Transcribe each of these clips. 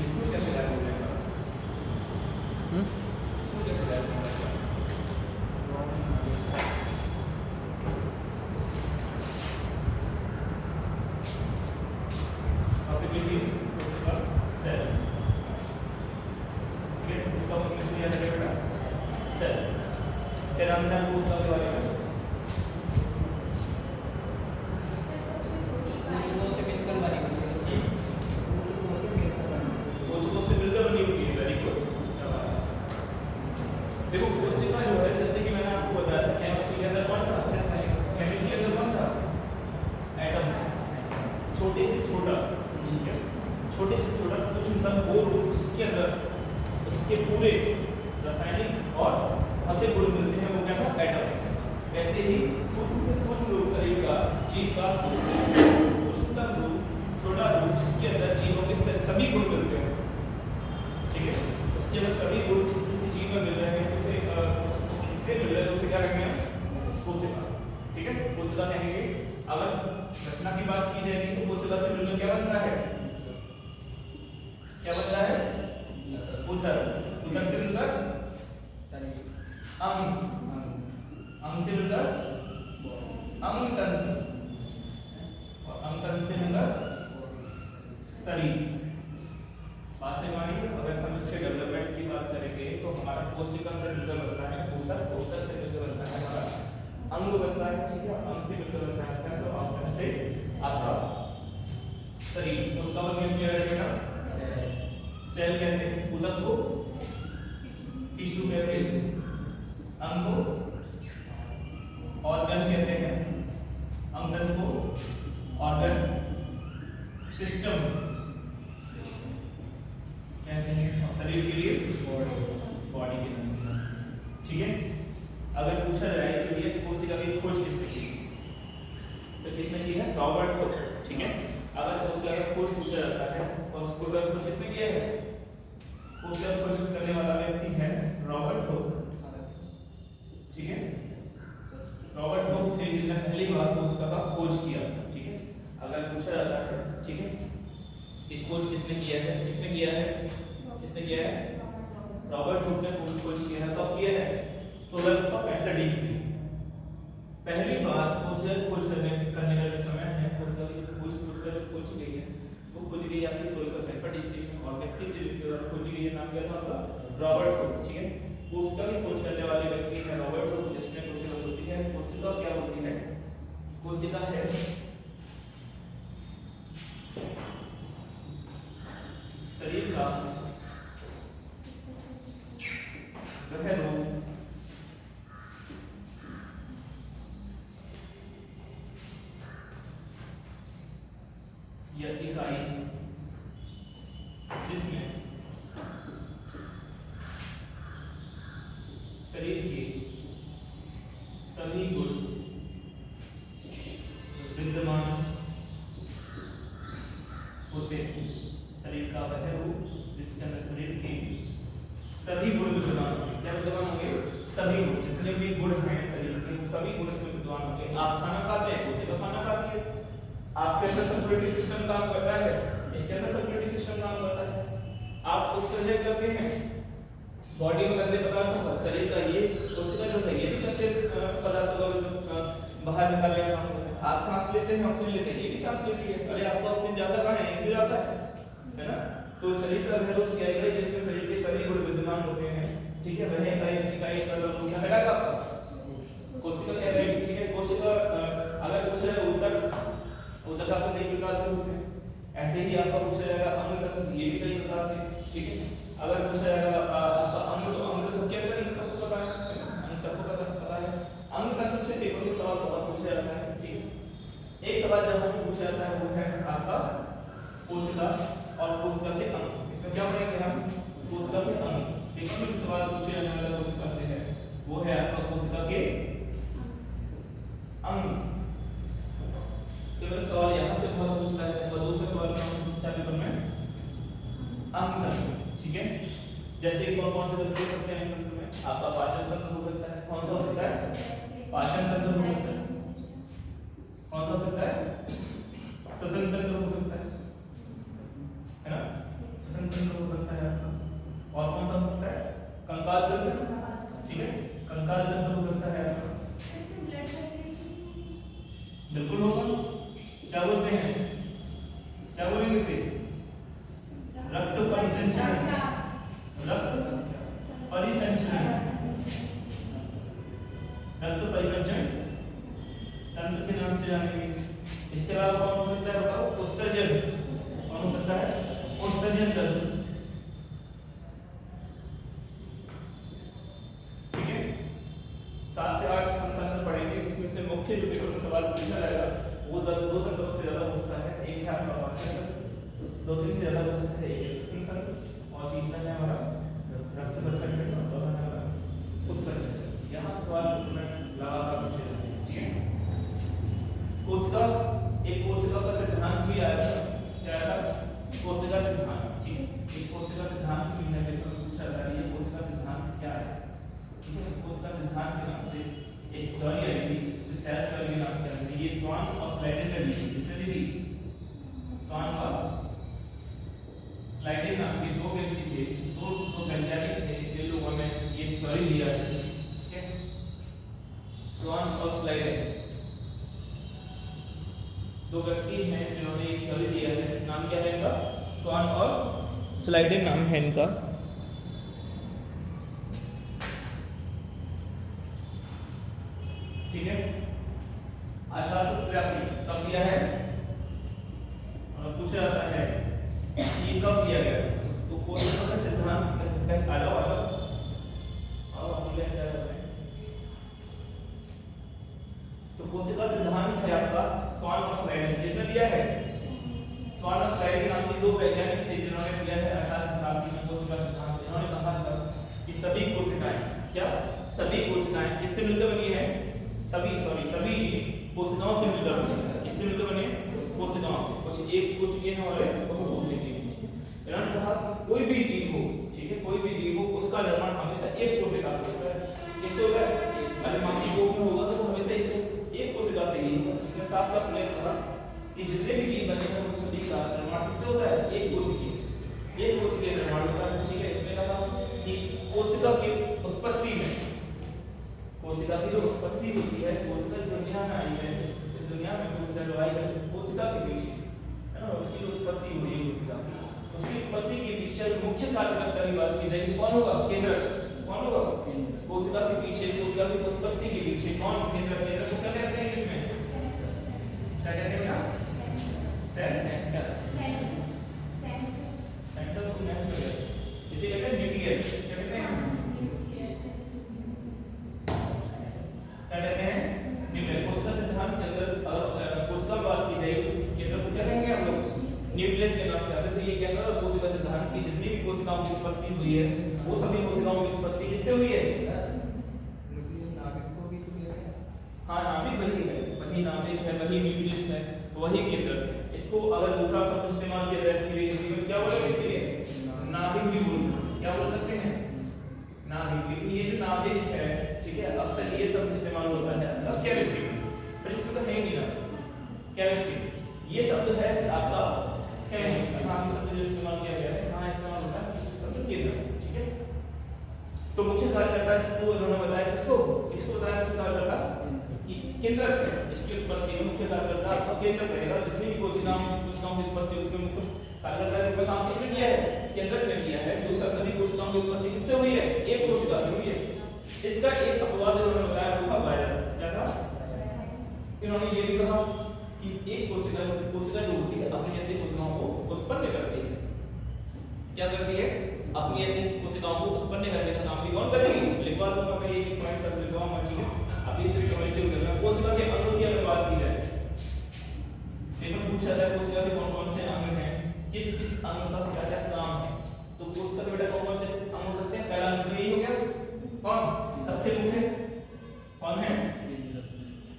इसमें कैसे लैब हो जाएगा? इसमें कैसे लैब हो जाएगा? Possibility उसका सेल, ठीक है, इसका फॉर्मूला क्या है बेटा? सेल। फिर अंदर उसका क्या है? देखो कोशिका जो है, जैसे कि मैंने आपको बताया था, केमिस्ट्री के अंदर कौन था? केमिस्ट्री के अंदर कौन था? एटम। छोटे से छोटा, ठीक है, छोटे से छोटा सूक्ष्मतम वो रूप जिसके अंदर उसके पूरे रासायनिक और भौतिक गुण मिलते हैं, वो क्या था? एटम। ऐसे ही सूक्ष्म से सूक्ष्म रूप शरीर का, जीव का सूक्ष्मतम रूप, छोटा रूप जिसके अंदर जीवों के सभी गुण मिलते हैं, ठीक है, उसके अंदर सभी गुण किसी जीव में मिल रहे हैं, से मिल रहे हैं, उसे क्या कहेंगे? कोशिका, ठीक है, कोशिका कहेंगे। अगर घटना की बात की जाएगी तो कोशिका से मिलकर क्या बनता है? क्या बनता है? उदर। उदर से मिलकर अंग, अंग से मिलकर अंग तंत्र, और अंग तंत्र से मिलकर शरीर। बात से मानिए, अगर हम इसके डेवलपमेंट की बात करेंगे तो हमारा कोशिका से मिलकर बनता है उदर, उदर से मिलकर बनता है हमारा अंग बनता है, ठीक है, अंग से मिलकर बनता है तो अंग से आपका शरीर। उसका मतलब क्या है? सेल कहते हैं, उदक को टिश्यू कहते हैं, अंग को ऑर्गन कहते हैं, अंग को ऑर्गन सिस्टम कहते हैं, और शरीर के लिए बॉडी के नाम, ठीक है। अगर पूछा जाए कि ये कोशिका की खोज किसने की, तो किसने की है? रॉबर्ट हुक, ठीक है। अगर कोशिका का खोज पूछा जाता है और उसको अगर खोज किसने किया है, कोशिका खोज करने वाला व्यक्ति है रॉबर्ट हुक, ठीक है। रॉबर्ट हुक थे जिसने पहली बार कोशिका का खोज किया, ठीक है। अगर पूछा जाता है, ठीक है, ये खोज किसने किया है, किसने किया है, किसने किया है? रॉबर्ट हुक ने खोज किया है। तो किया है 1665 ईस्वी। पहली बार कोशिका खोज करने का जो समय है, कोशिका की खोज गई है, वो खोज गई आपकी 1665 ईस्वी में, और व्यक्ति जो खोजी गई है नाम क्या था उनका? रॉबर्ट हुक, ठीक है। कोशिका की खोज करने वाले व्यक्ति है रॉबर्ट हुक, जिसने कोशिका खोजी है। कोशिका क्या होती है? कोशिका है शरीर का वह रूप या इकाई जिसमें शरीर के सभी गुण विद्यमान होते हैं। शरीर का वह रूप जिसके अंदर शरीर के सभी गुण विद्यमान होंगे। क्या विद्यमान होंगे? सभी गुण, जितने भी गुण हैं शरीर के सभी गुण इसमें विद्यमान होंगे। आप खाना खाते हैं, कोशिका खाना खाती है, आपके अंदर सर्कुलेटरी सिस्टम काम करता है, इसके अंदर सर्कुलेटरी सिस्टम काम करता है। आप उत्सर्जन करते हैं बॉडी में गंदे पदार्थों का, शरीर का ये कोशिका जो है ये भी गंदे पदार्थों को बाहर निकालने का काम करता है। आप सांस लेते हैं, ऑक्सीजन लेते हैं, ये भी सांस लेती है। अरे आपका ऑक्सीजन ज्यादा कहां है? इधर जाता है ना। तो शरीर का वह रूप क्या है जिसमें शरीर के सभी गुण विद्यमान होते हैं, ठीक है। वह इकाई का रूप क्या रहेगा आपका? कोशिका क्या रहेगी, ठीक है। कोशिका अगर पूछा जाए ऊतक आपको कई प्रकार के होते हैं, ऐसे ही आपका पूछा जाएगा अंग तक, ये भी कई प्रकार के, ठीक है। अगर पूछा जाएगा आपका अंग, तो अंग सब क्या है? सबको पता है, अंग सबको पता है। अंग तक से देखो कि सवाल बहुत पूछा जाता है, ठीक है। एक सवाल जहां से पूछा जाता है वो है आपका कोशिका और कोशिका के अंग। इसमें क्या पढ़ेंगे हम? कोशिका के अंग। देखो जो सवाल पूछे जाने वाला कोशिका से है वो है आपका कोशिका के अंग। केवल सवाल यहाँ से बहुत पूछता है, और दूसरे सवाल में पूछता है पेपर में अंग तंत्र, ठीक है। जैसे कौन कौन से तंत्र हो सकते हैं तंत्र में? आपका पाचन तंत्र हो सकता है। कौन सा हो सकता है? पाचन तंत्र हो सकता है। कौन सा हो सकता है? श्वसन तंत्र हो सकता है ना। श्वसन तंत्र क्या बोलेंगे इसे? रक्त परिसंचरण, रक्त परिसंचरण, रक्त परिसंचरण तंत्र के नाम से जानेंगे। इसके अलावा कौन हो सकता है बताओ? उत्सर्जन, कौन हो सकता है? उत्सर्जन तंत्र, ठीक है। 7 से 8 हम तंत्र पढ़ेंगे, इसमें से मुख्य जो पेपर में सवाल पूछा जाएगा वो दो तंत्रों से ज्यादा पूछता है। एक है आपका वाक्य तंत्र, 2-3 से ज्यादा पूछ सकता है एक तंत्र, और तीसरा है हमारा रक्त परिसंचरण और चौथा है हमारा उत्सर्जन। यहाँ सवाल लगातार पूछे जाते हैं, ठीक है। कोशिका, एक कोशिका का सिद्धांत भी आया था, क्या था? कोशिका सिद्धांत, ठीक है। एक कोशिका सिद्धांत भी है, पेपर में पूछा जाता है ये कोशिका सिद्धांत क्या है, ठीक है। कोशिका सिद्धांत के नाम से एक थ्योरी आई थी, उसे सेल थ्योरी के नाम से जानते हैं। ये स्वान और स्लाइडेन ने दी थी, किसने दी थी? स्वान और स्लाइडेन नाम के दो व्यक्ति थे, दो वैज्ञानिक थे जिन लोगों ने ये थ्योरी दिया है, ठीक है। स्वान और स्लाइडेन दो व्यक्ति हैं जिन्होंने ये थ्योरी दिया है। नाम क्या है इनका? स्वान और स्लाइडेन नाम है इनका। ठीक है। 1883 कब दिया है? और पूछा जाता है ये कब दिया गया? तो कोशिका का सिद्धांत का अलग तो कोशिका सिद्धांत है आपका स्वान और स्लाइडेन, किसने दिया है? स्वान और स्लाइडेन नाम के दो वैज्ञानिक थे जिन्होंने दिया है 1883 में कोशिका सिद्धांत। इन्होंने कहा था कि सभी कोशिकाएं, क्या सभी कोशिकाएं किससे मिलकर बनी है? सभी कोशिकाओं से मिलकर बनी है। किससे मिलकर बनी है? कोशिकाओं से। कुछ एक कोशिका है और कोशिका। इन्होंने कहा कोई भी जीव हो, ठीक है, कोई भी जीव हो उसका निर्माण हमेशा एक कोशिका से होता है। किससे होता है? अगर माइक्रोस्कोप में होगा तो हमेशा एक कोशिका से ही होगा। इसके साथ साथ मैंने कहा कि जितने भी जीव बने हैं उन सभी का निर्माण किससे होता है? एक कोशिका निर्माण होता है, ठीक है। इसमें कहा कि कोशिका की उत्पत्ति में, कोशिका की जो उत्पत्ति होती है, कोशिका दुनिया में आई है, इस दुनिया में कोशिका जो आई है कोशिका के पीछे, है ना, उसकी जो उत्पत्ति हुई है कोशिका की, उसकी उत्पत्ति के पीछे मुख्य कार्यकर्ता की बात की जाएगी, कौन होगा? केंद्रक। कौन होगा? कोशिका के पीछे, कोशिका की उत्पत्ति के पीछे कौन? केंद्रक। केंद्रक को क्या कहते हैं इसमें? क्या कहते हैं? क्या सेल सेंटर, सेंटर को मैं इसे कहते हैं न्यूक्लियस। क्या कहते हैं? क्या कहते हैं? न्यूक्लियस। कोशिका सिद्धांत के अंदर कोशिका बात की जाएगी, केंद्र को क्या कहेंगे हम लोग? न्यूक्लियस के नाम से आते। तो ये कहता है कोशिका सिद्धांत की जितनी भी कोशिकाओं की उत्पत्ति हुई है वो सभी कोशिकाओं की उत्पत्ति किससे हुई है? हाँ, नाभिक वही है, वही नाभिक है, वही न्यूक्लियस है, वही केंद्रक है। इसको अगर दूसरा शब्द इस्तेमाल किया जाए इसके लिए क्या बोलेंगे? इसके लिए नाभिक भी बोलते, क्या बोल सकते हैं? नाभिक। क्योंकि ये जो नाभिक है, ठीक है, अक्सर ये शब्द इस्तेमाल होता है केमिस्ट्री में, पर इसमें तो है ही नहीं ना केमिस्ट्री। ये शब्द है आपका केमिस्ट्री में, हाँ, शब्द जो इस्तेमाल किया गया है हाँ इस्तेमाल होता है शब्द केंद्रक, ठीक है। तो मुख्य कार्यकर्ता इसको इन्होंने बताया, इसको बताया मुख्य कार्यकर्ता कि केंद्रक है। इसकी उत्पत्ति में मुख्य कार्यकर्ता आपका केंद्रक रहेगा। जितनी भी कोशिकाओं की उत्पत्ति उसमें मुख्य कार्यकर्ता का काम किसने किया है? केंद्रक ने किया है। दूसरा सभी कोशिकाओं की उत्पत्ति किससे हुई है? एक कोशिका से हुई है। इसका एक अपवाद इन्होंने बताया वो था वायरस। क्या था? इन्होंने ये भी कहा कि एक कोशिका जो होती है अपनी ऐसी कोशिकाओं को उत्पन्न करती है। क्या करती है? अपनी ऐसी कोशिकाओं को उत्पन्न करने का काम भी कौन करेगी? लिखवा दूंगा मैं, एक पॉइंट सब लिखवाऊंगा, ठीक है। अब इसे समझते हुए कोशिका के अंगों की अगर बात की जाए, देखो पूछा जाए कोशिका के कौन-कौन से अंग हैं, किस अंग का क्या-क्या काम है, तो कोशिका के बेटा कौन-कौन से अंग हो सकते हैं? पहला अंग यही हो गया, कौन सबसे मुख्य कौन है?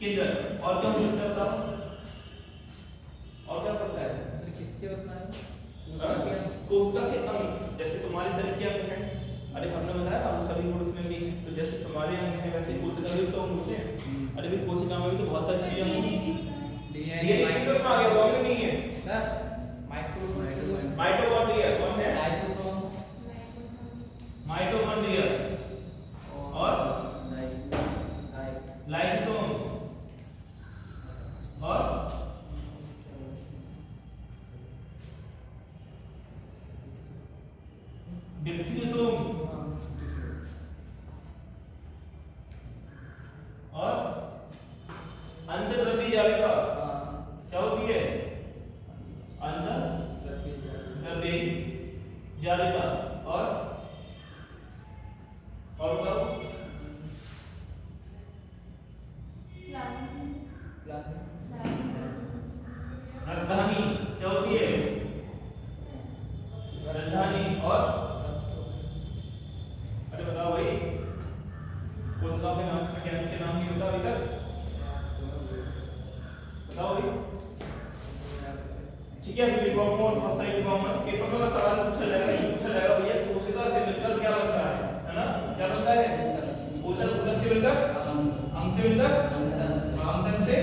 केंद्रक। और क्या हो सकता है? और क्या पता है? किसके बताएं? कोशिका के अंग, जैसे तुम्हारे शरीर के अंग हैं, अरे हमने बताया हम सभी गुण उसमें भी हैं, तो जैसे तुम्हारे अंग हैं वैसे कोशिका में तो अंग होते हैं। अरे भी कोशिका में भी तो बहुत सारी चीजें होंगी। डीएनए माइक्रो आ गया, कौन नहीं है? माइटोकॉन्ड्रिया कौन है? लाइसोसोम, माइटोकॉन्ड्रिया और लाइसोसोम और सफेद जालिका और बताओ राजधानी क्या होती है? राजधानी और अरे बताओ भाई कोशिकाओं के नाम के नाम नहीं होता अभी तक? बताओ भाई। ठीक है बहुत सही पेपर में सवाल पूछा जाएगा भैया कोशिका से मिलकर क्या बनता है ना? क्या बनता है? ऊतक से मिलकर अंग से मिलकर अंग से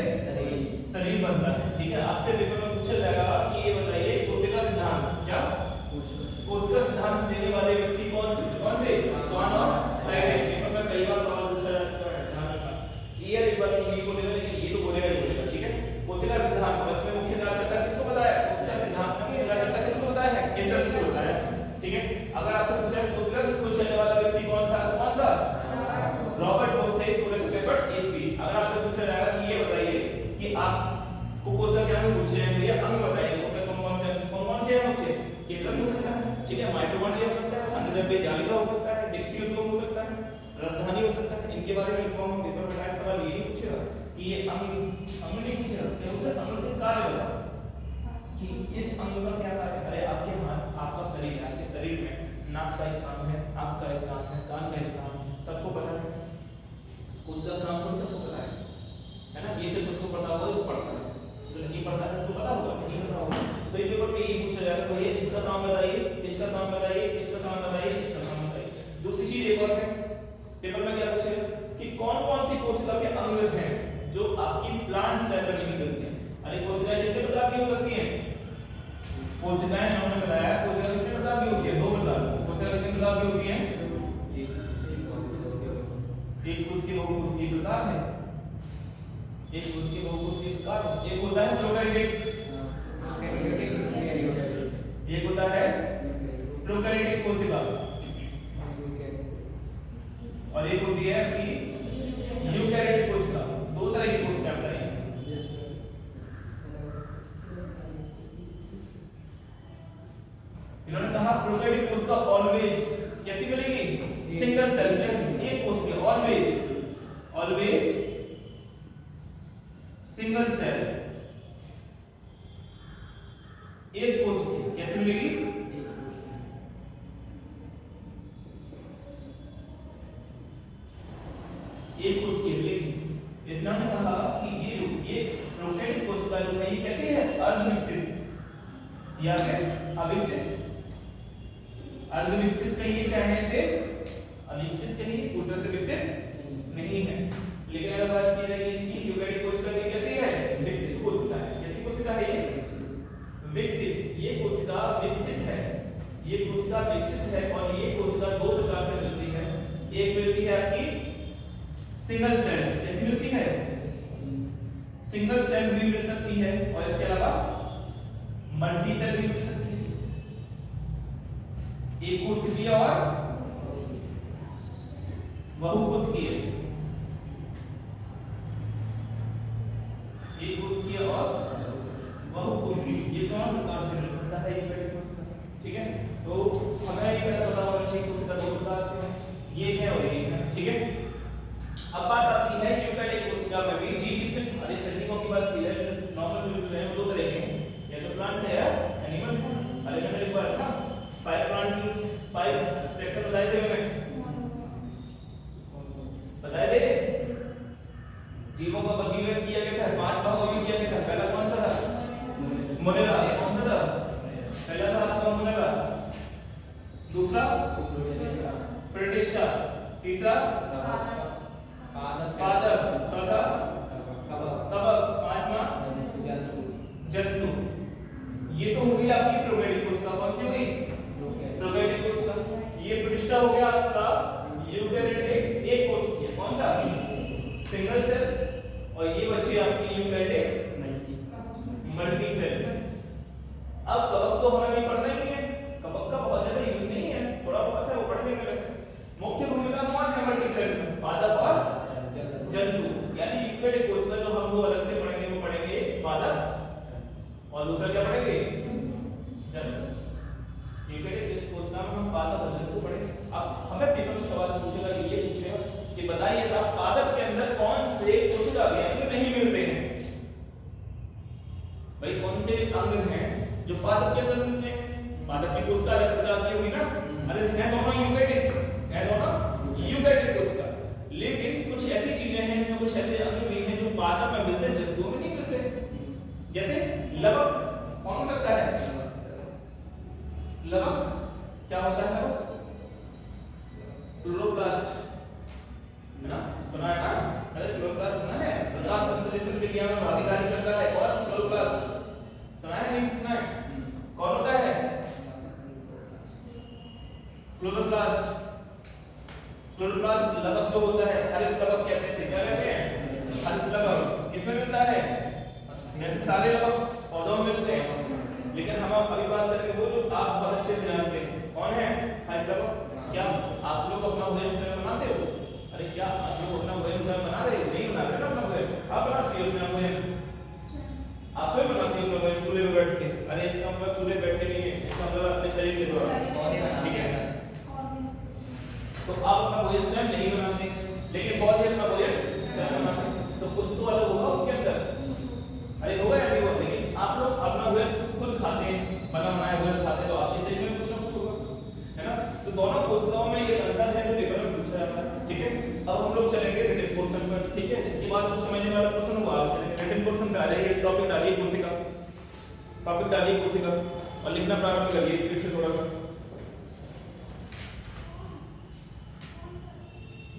शरीर बनता है। ठीक है, आपसे पेपर में पूछा जाएगा कि ये बताइए कोशिका सिद्धांत क्या? कोशिका सिद्धांत देने वाले व्यक्ति कौन थे? स्वान और स्लाइडेन। पेपर में कई बार सवाल पूछा जा चुका है, ध्यान रखना। ये एक बार नहीं बोलेगा लेकिन ये तो बोलेगा ही बोलेगा। ठीक है, कोशिका सिद्धांत और इसमें मुख्य कार्यकर्ता किसको बताया? कोशिका सिद्धांत में मुख्य कार्यकर्ता किसको बताया है? केंद्रक को बताया। ठीक है, अगर आपसे पूछा कोशिका को चलने वाला व्यक्ति कौन था? कौन था? रॉबर्ट कोच थे। सोलह सौ पैंसठ ईस्वी। अगर आपसे पूछा जाएगा कि ये बताइए कि आप कोशिका के अंग पूछे हैं भैया, अंग बताइए कौन से है मुख्य? केंद्रक हो सकता है, ठीक है, माइटोकॉन्ड्रिया हो सकता है, अंडरजर्मी जालिका हो सकता है, डिक्टियोसोम हो सकता है, राजधानी हो सकता है। इनके बारे में इन्फॉर्म हम पेपर में शायद सवाल ये नहीं पूछेगा कि ये अंग नहीं पूछेगा, क्या होगा? अंग का कार्य बताओ कि इस अंग का क्या कार्य है। आपके हाथ, आपका शरीर है, आपके शरीर में नाक का एक काम है, आंख का एक काम है, कान का एक काम है, सबको पता है। उसका काम कौन सबको पता है ना? ये सिर्फ उसको पता होगा जो पढ़ता है, जो नहीं पढ़ता है उसको पता होगा नहीं पता होगा। तो ये पेपर में ये पूछा जाएगा भैया इसका काम बताइए, इसका काम बताइए, इसका काम बताइए, इसका काम बताइए। दूसरी चीज एक और है, पेपर में क्या पूछेगा कि कौन कौन सी कोशिका के अंग हैं जो आपकी प्लांट सेल में नहीं करती हैं। अरे कोशिकाएं कितने प्रकार की हो सकती हैं? कोशिकाएं हमने बताया कोशिका कितने प्रकार की होती है? दो प्रकार। कोशिका कितने प्रकार की होती हैं? एक कोशिका बहुकोशिकीय प्रकार है, एक कोशिका बहुकोशिकीय प्रकार है। एक होता है प्रोकैरियोटिक, एक होता है प्रोकैरियोटिक कोशिका और एक होती है आपकी यूकैरियोटिक कोशिका। दो तरह की कोशिका बताइए। इन्होंने कहा प्रोकैरियोटिक कोशिका ऑलवेज कैसी मिलेगी? सिंगल सेल, एक कोशिका, ऑलवेज सिंगल सेल, एक कोशिका कैसे मिलेगी? एक कोशिका मिलेगी। इन्होंने कहा कि ये प्रोकैरियोटिक कोशिका जो है ये कैसी है? अर्धविकसित या फिर अविकसित। अर्धविकसित कहिए चाहे से अनिश्चित कहिए, पूर्ण से विकसित नहीं है। लेकिन अगर बात की जाए इसकी यूकैरियोटिक कोशिका की कैसी है? विकसित कोशिका है। कैसी कोशिका है ये? विकसित। ये कोशिका विकसित है, ये कोशिका विकसित है और ये कोशिका दो प्रकार से मिलती है। एक मिलती है आपकी सिंगल सेल, कैसी मिलती है? सिंगल सेल भी मिल सकती है और इसके अलावा मल्टी सेल भी मिल सकती है। एक कोशिकीय और बहुकोशिकीय, एक कोशिकीय और बहुकोशिकीय, ये दोनों प्रकार से मिल सकता है यूकैरियोटिक कोशिका। ठीक है, तो हमें ये पता होना चाहिए कोशिका दो प्रकार से है, ये है और ये है। ठीक है, अब बात आती है यूकैरियोटिक कोशिका में भी जीवित सजीवों की बात की जाए, नॉर्मल जो है दो तरह के हैं, या तो प्लांट है या एनिमल है। अरे मैंने लिखा है ना 5 प्लांट की 5 सेक्शन बताए थे मैंने, बताए थे जीवों का वर्गीकरण किया गया था, 5 भागों में किया गया था। पहला कौन सा था? मोनेरा। कौन सा था? पहला था आपका मोनेरा, दूसरा प्रोटिस्टा, तीसरा पादप, चौथा कवक, पांचवा जंतु। ये तो हो गई आपकी प्रोकैरियोटिक कोशिका। कौन सी हो गई? प्रोकैरियोटिक कोशिका। ये प्रोटिस्टा हो गया आपका यूकैरियोटिक एक कोशिकीय, कौन सा? Single cell. और ये बची आपकी यूकैरियोटिक मल्टी सेल। अब कवक तो हमें नहीं पढ़ना ही नहीं है, कवक का बहुत ज्यादा यूज नहीं है, थोड़ा बहुत है वो पढ़ने में वैसे। मुख्य भूमिका कौन है मल्टी सेल में? पादप और जंतु। यानी यूकैरियोटिक कोशिका जो हम दो अलग से पढ़ेंगे वो पढ़ेंगे पादप और दूसरा क्या पढ़ेंगे? जंतु। पादप की कोशिका अलग प्रकार की होगी ना, अरे है दोनों यूकैरियोटिक, है दोनों यूकैरियोटिक कोशिका, लेकिन कुछ ऐसी चीजें हैं, इसमें कुछ ऐसे अंग भी हैं जो पादप में मिलते हैं, जंतुओं में नहीं मिलते। जैसे लवक कौन हो सकता है? लवक क्या होता है? लवक क्लोरोप्लास्ट, है ना, सुना है ना? अरे क्लोरोप्लास्ट सुना है? प्रकाश संश्लेषण की क्रिया में भागीदारी करता है कौन? क्लोरोप्लास्ट, सुना है नहीं सुना है? कौन होता है? क्लोरोप्लास्ट। क्लोरोप्लास्ट लवक जो होता है, हरित लवक कहते हैं, क्या कहते हैं? हरित लवक। किसमें मिलता है? जैसे सारे लवक पौधों में मिलते हैं, लेकिन हम अभी बात करेंगे वो जो आप बहुत अच्छे से जानते हैं, कौन है? हरित लवक। क्या आप लोग अपना भोजन स्वयं बनाते हो? अरे क्या आप लोग अपना भोजन स्वयं बना रहे हो? नहीं बनाते ना अपना भोजन, आप बनाते हो अपना भोजन, आप स्वयं बनाते हो अपना भोजन चूल्हे पे बैठ के। अरे इसका मतलब चूल्हे पे बैठ के नहीं है, इसका मतलब अपने शरीर के द्वारा, ठीक है? तो आप अपना भोजन स्वयं नहीं बनाते, लेकिन बहुत ही अपना भोजन स्वयं बनाते हैं, तो कुछ तो अलग होगा उनके अंदर, अरे होगा या नहीं होगा? लेकिन आप लोग अपना भोजन खुद खाते हैं, बना बनाया भोजन खाते हैं, तो आपके शरीर में कुछ ना कुछ होगा, है ना? तो दोनों कोशिकाओं में ये अंतर है जो पेपर में पूछा जाता है, ठीक है? अब हम लोग चलेंगे रिटन पोर्शन पर, ठीक है? इसके बाद कुछ समझने वाला क्वेश्चन होगा, आप चलेंगे रिटन पोर्शन पे। आ जाइए, टॉपिक डालिए कोशिका, टॉपिक डालिए कोशिका और लिखना प्रारंभ करिए स्पीड से थोड़ा सा।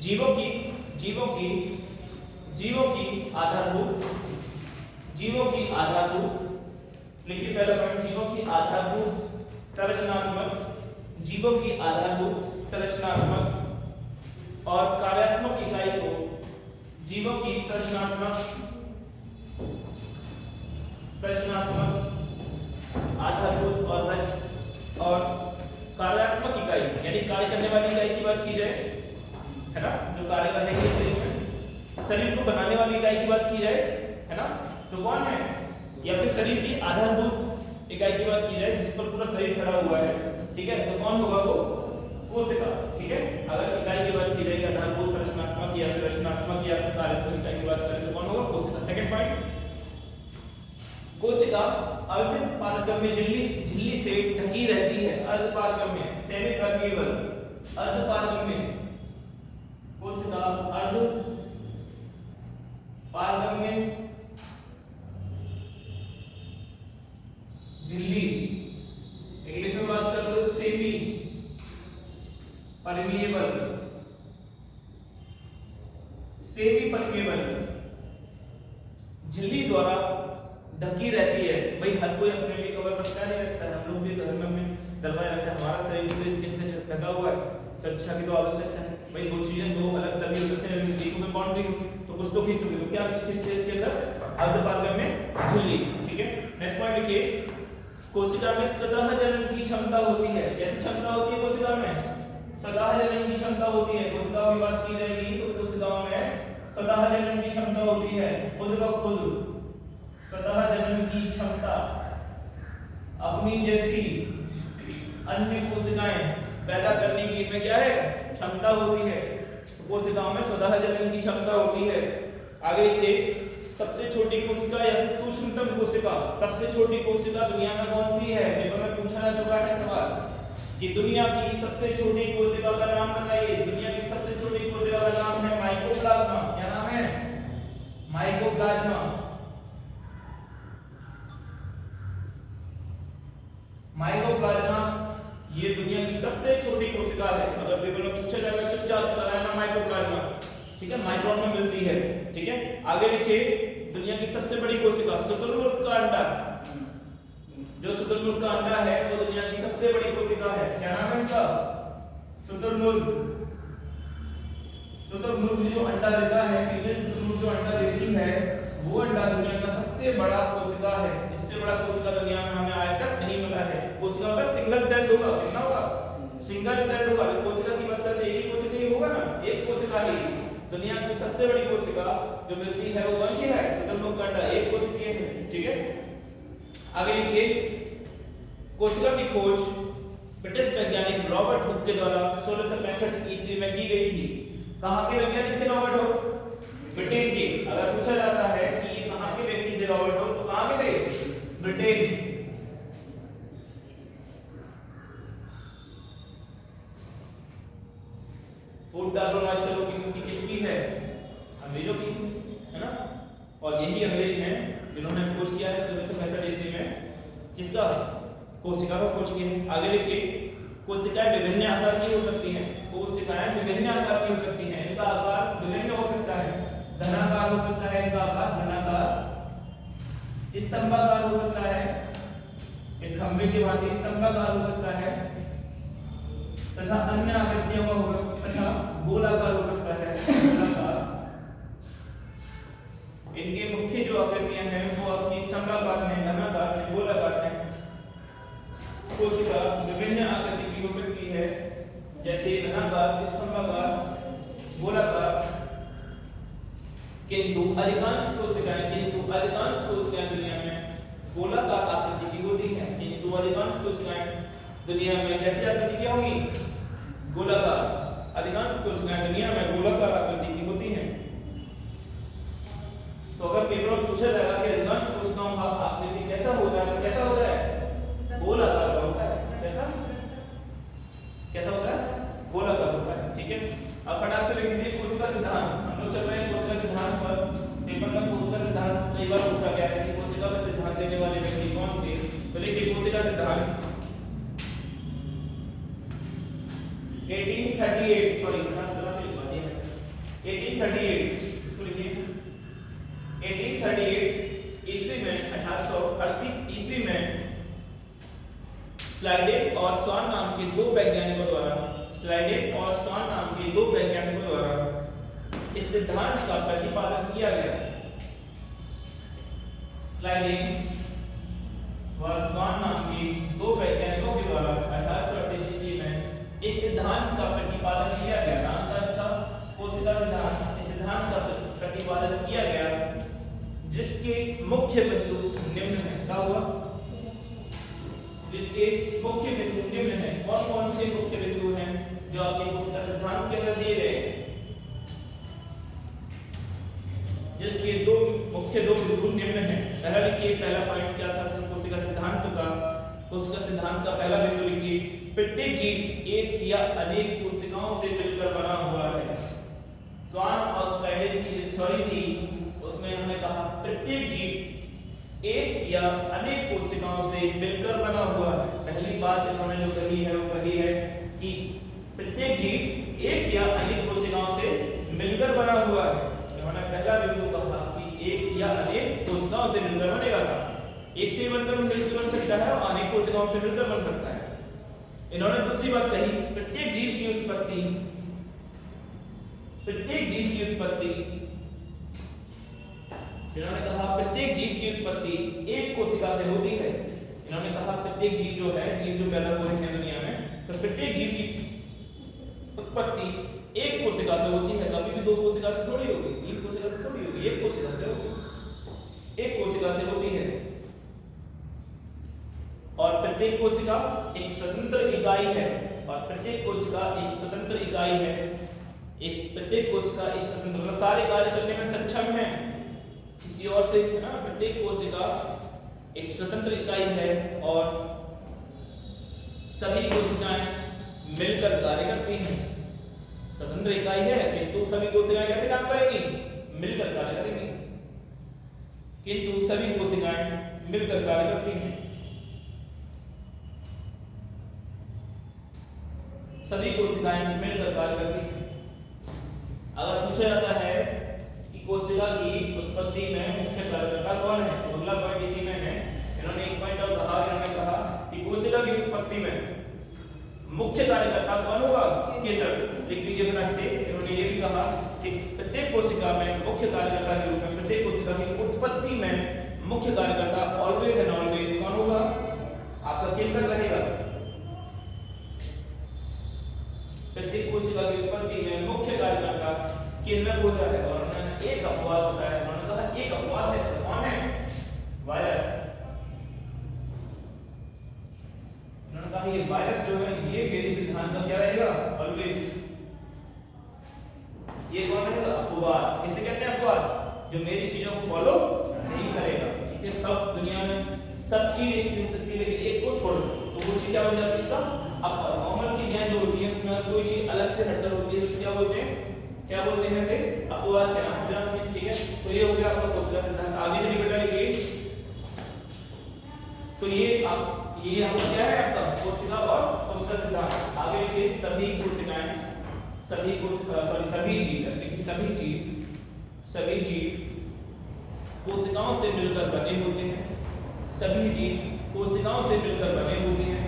जीवों की आधारभूत, लिखिए पहला पॉइंट, जीवों की आधारभूत संरचनात्मक और कार्यात्मक इकाई को, जीवों की संरचनात्मक आधारभूत और कार्यात्मक इकाई यानी कार्य करने वाली इकाई की बात की जाए, है ना, जो कार्य करने के शरीर को बनाने वाली इकाई की बात की जाए, है ना, तो कौन है? या फिर शरीर की आधारभूत इकाई की बात की जाए जिस पर पूरा शरीर खड़ा हुआ है, ठीक है, तो कौन होगा? वो कोशिका, ठीक है? अगर इकाई की बात की जाएगी आधारभूत, संरचनात्मक या फिर रचनात्मक या फिर कार्यात्मक इकाई की बात करें तो कौन होगा? कोशिका। सेकंड पॉइंट, कोशिका अर्धपारगम्य झिल्ली से ढकी रहती है, अर्धपारगम्य, सेमी परमिएबल, अर्धपारगम्य कोशिका अर्धपारगम्य झिल्ली, इंग्लिश में बात कर लो सेमी परमिएबल झिल्ली द्वारा ढकी रहती है। भाई हर कोई अपने लिए कवर रखता नहीं रखता है, हम लोग भी घर में दरवाजा रखते हैं, हमारा शरीर तो स्किन से ढका हुआ है, सुरक्षा की तो आवश्यकता है। भाई दो चीजें दो अलग तभी हो सकते हैं, देखो में बाउंड्री तो कुछ तो खींचोगे, तो क्या खींचते हैं इसके अंदर? अर्धपारगम्य झिल्ली, ठीक है? नेक्स्ट पॉइंट लिखिए, कोशिका में स्वतः जनन की क्षमता होती है। कैसी क्षमता होती है कोशिका में? स्वतः जनन की क्षमता होती है। कोशिकाओं की बात की जाएगी तो कोशिकाओं में स्वतः जनन की क्षमता होती है, खुद ब खुद स्वतः जनन की क्षमता, अपनी जैसी अन्य कोशिकाएं पैदा करने की इनमें क्या है? क्षमता होती है। कोशिकाओं में स्वतः जनन की क्षमता होती है। आगे लिखिए, सबसे छोटी कोशिका या फिर सूक्ष्मतम कोशिका, सबसे छोटी कोशिका दुनिया में कौन सी है? पेपर में पूछा जा चुका है सवाल कि दुनिया की सबसे छोटी कोशिका का नाम बताइए। दुनिया की सबसे छोटी कोशिका का नाम है माइकोप्लाज्मा। क्या नाम है? माइकोप्लाज्मा। माइकोप्लाज्मा ये दुनिया की सबसे छोटी कोशिका है। अगर पेपर में पूछा जाएगा चुपचाप चलाना माइकोप्लाज्मा, ठीक है, माइक्रोन में मिलती है, ठीक है? आगे लिखिए, दुनिया की सबसे बड़ी कोशिका शुतुरमुर्ग का अंडा, जो शुतुरमुर्ग का अंडा है वो दुनिया की सबसे बड़ी कोशिका है। क्या नाम है इसका? शुतुरमुर्ग। शुतुरमुर्ग जो अंडा देता है, फीमेल शुतुरमुर्ग जो अंडा देती है, वो अंडा दुनिया का सबसे बड़ा कोशिका है। इससे बड़ा कोशिका दुनिया में हमें आज तक नहीं मिला है। कोशिका का सिंगल सेल होगा, कितना होगा? सिंगल सेल होगा। कोशिका की बात करते एक ही कोशिका ही होगा ना, एक कोशिका ही। दुनिया की सबसे बड़ी कोशिका जो मिलती है वो कौन सी है? शुतुरमुर्ग का अंडा, एक कोशिकीय है, ठीक है? आगे लिखिए, कोशिका की खोज ब्रिटिश वैज्ञानिक रॉबर्ट हुक के द्वारा 1665 ईस्वी में की गई थी। कहां के वैज्ञानिक थे रॉबर्ट हुक? ब्रिटेन के। अगर पूछा जाता है कि ये कहां के व्यक्ति थे रॉबर्ट हुक, तो कहां के थे? ब्रिटेन। फूड डार्विनोमास्टरों की मूर्ति किसकी है? अंग्रेजों की, है ना। और यही अंग्रेज हैं जिन्होंने खोज किया है 1765 ईस्वी में किसका? कोशिका का खोज किया है। आगे लिखिए, कोशिकाएं विभिन्न आकार की हो सकती हैं। कोशिकाएं विभिन्न आकार की हो सकती हैं, इनका आकार विभिन्न हो सकता है। धनाकार हो सकता है इनका आकार, धनाकार, स्तंभाकार हो सकता है, एक खंभे के भांति स्तंभाकार हो सकता है, तथा अन्य आकृतियों का होगा तथा गोलाकार हो सकता है, गोलाकार। इनके मुख्य जो आकृतियां हैं वो आपकी स्तंभाकार में, घनाकार में, गोलाकार में। कोशिका विभिन्न आकृति की हो सकती है, जैसे घनाकार, स्तंभाकार, गोलाकार। किंतु अधिकांश कोशिकाएं दुनिया में गोलाकार आकृति की होती हैं। किंतु अधिकांश कोशिकाएं दुनिया में कैसी आकृति की होंगी? गोलाकार। अधिकांश कोशिकाएं दुनिया में गोलाकार आकृति की होती हैं। तो अगर पेपर में पूछा जाएगा कि अधिकांश कोशिकाओं का आकृति कैसा होता है, कैसा होता है? गोलाकार का होता है। कैसा होता है? गोलाकार होता है। ठीक है, अब फटाक से लिख दीजिए कोशिका सिद्धांत। हम लोग चल रहे हैं कोशिका सिद्धांत पर। पेपर में कोशिका सिद्धांत कई बार पूछा गया है कि कोशिका का सिद्धांत देने वाले व्यक्ति कौन थे। तो लिखिए कोशिका सिद्धांत 1838, सॉरी फटाफट लिखवा दिया है, 1838, इसको लिखिए 1838 ईस्वी में, 1838 ईस्वी में स्लाइडेन और स्वान नाम के दो वैज्ञानिकों द्वारा इस सिद्धांत का प्रतिपादन किया गया। स्लाइडेन व स्वान नाम के दो वैज्ञानिकों के द्वारा 1838 ईस्वी में इस सिद्धांत का प्रतिपादन किया गया। नाम था इसका कोशिका सिद्धांत। इस सिद्धांत का प्रतिपादन किया गया जिसके मुख्य बिंदु निम्न हैं। क्या हुआ? जिसके मुख्य बिंदु निम्न हैं। कौन कौन से मुख्य बिंदु हैं जो आपके कोशिका सिद्धांत के अंदर दिए गए? जिसके मुख्य दो बिंदु निम्न हैं। पहला लिखिए, पहला पॉइंट क्या था कोशिका सिद्धांत का? कोशिका सिद्धांत का पहला बिंदु लिखिए, प्रत्येक जीव एक या अनेक कोशिकाओं से मिलकर बना हुआ है। स्वान और स्लाइडेन की थ्योरी थी, उसमें हमने कहा प्रत्येक जीव एक या अनेक कोशिकाओं से मिलकर बना हुआ है। पहली बात इन्होंने जो कही है वो कही है कि प्रत्येक जीव एक या अनेक कोशिकाओं से मिलकर बना हुआ है। इन्होंने पहला बिंदु कहा कि एक या अनेक कोशिकाओं से मिलकर बनेगा। एक से मिलकर बन सकता है और अनेक कोशिकाओं से मिलकर बन सकता है। इन्होंने दूसरी बात कही, प्रत्येक जीव की उत्पत्ति इन्होंने कहा प्रत्येक जीव की उत्पत्ति एक कोशिका से होती है। इन्होंने कहा प्रत्येक जीव जो है, जीव जो पैदा हो रहे हैं दुनिया में, तो प्रत्येक जीव की उत्पत्ति एक कोशिका से होती है। कभी भी दो कोशिका से थोड़ी होगी, तीन कोशिका से थोड़ी होगी, एक कोशिका से होगी, एक कोशिका से होती है। और प्रत्येक कोशिका एक स्वतंत्र इकाई है। प्रत्येक कोशिका एक स्वतंत्र सारे कार्य करने में सक्षम है किसी और से, है ना। प्रत्येक कोशिका एक स्वतंत्र इकाई है और सभी कोशिकाएं मिलकर कार्य करती हैं। स्वतंत्र इकाई है किंतु सभी कोशिकाएं कैसे काम करेंगी? मिलकर कार्य करेंगी। किंतु सभी कोशिकाएं मिलकर कार्य करती हैं। सभी कोशिकाएं मिलकर कार्य करती हैं। अगर पूछा जाता है कि कोशिका की उत्पत्ति में मुख्य कार्यकर्ता कौन है, तो अगला पॉइंट इसी में है। इन्होंने एक पॉइंट और कहा, इन्होंने कहा कि कोशिका की उत्पत्ति में मुख्य कार्यकर्ता कौन होगा? केंद्रक। लिख लीजिए फटाक से। इन्होंने ये भी कहा कि प्रत्येक कोशिका में मुख्य कार्यकर्ता के रूप में, प्रत्येक कोशिका की उत्पत्ति में मुख्य कार्यकर्ता ऑलवेज एंड ऑलवेज कौन होगा? आपका केंद्रक रहेगा। प्रत्येक कोशिका की उत्पत्ति में मुख्य कार्यकर्ता केंद्रक होता है। और उन्होंने एक अपवाद बताया, उन्होंने कहा एक अपवाद है। कौन है? वायरस। उन्होंने कहा ये वायरस जो है ये मेरे सिद्धांत का क्या रहेगा? ऑलवेज। ये कौन रहेगा? अपवाद। किसे कहते हैं अपवाद? जो मेरी चीजों को फॉलो नहीं करेगा। ठीक है, सब दुनिया में सब चीज एक से सकती है लेकिन एक को छोड़ दो तो वो चीज क्या बन जाती है? इसका अपवाद। नॉर्मल की ज्ञान जो होती है इसमें अगर कोई चीज अलग से हटकर होती है तो क्या बोलते हैं इसे अपवाद कहना समझा। ठीक है, तो ये हो गया आपका कोशिका सिद्धांत। आगे चलिए बेटा लिखिए, तो ये आपका क्या है आपका कोशिका और कोशिका सिद्धांत। आगे लिखिए सभी कोशिकाएं सभी जीव कोशिकाओं से मिलकर बने होते हैं। सभी जीव कोशिकाओं से मिलकर बने होते हैं।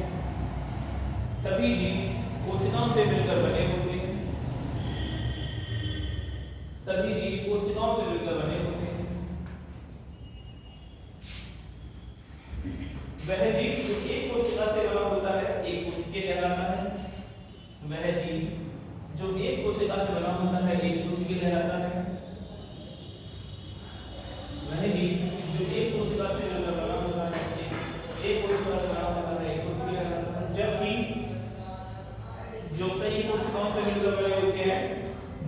सभी जीव कोशिकाओं से मिलकर बने होते हैं। सभी जीव कोशिकाओं से मिलकर बने होते हैं। वह जीव जो एक कोशिका से बना होता है एक कोशिकीय कहलाता है। वह जीव जो एक कोशिका से बना होता है एक कोशिकीय कहलाता है। वह जीव जो एक कोशिका से मिलकर बना होता है एक कोशिका से बना होता है एक कोशिकीय कहलाता है। जबकि जो कई कोशिकाओं से मिलकर बने होते हैं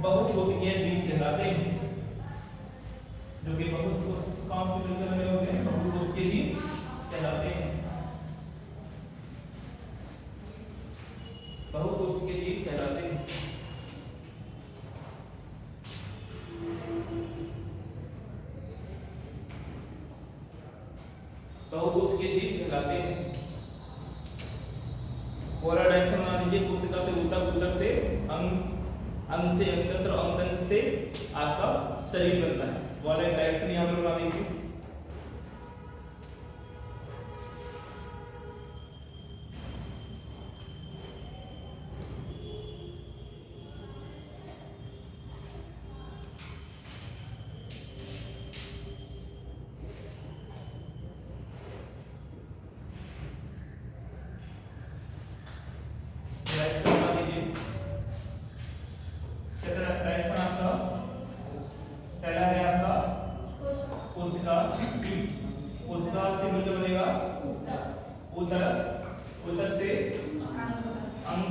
बहुकोशिकीय जीव कहलाते हैं। जो कि बहुत कोशिकाओं से मिलकर बने होते हैं बहुकोशिकीय जीव कहलाते हैं। बहुकोशिकीय जीव कहलाते हैं। बहुकोशिकीय जीव कहलाते हैं। और डायरेक्शन बना दीजिए, कोशिका से ऊतक, ऊतक से अंग से अंगतंत्र, अंगतंत्र से आपका शरीर बनता है। वाला डायरेक्शन यहाँ पर बना दीजिए। कोशिका से मिलकर बनेगा ऊतक, ऊतक से अंग,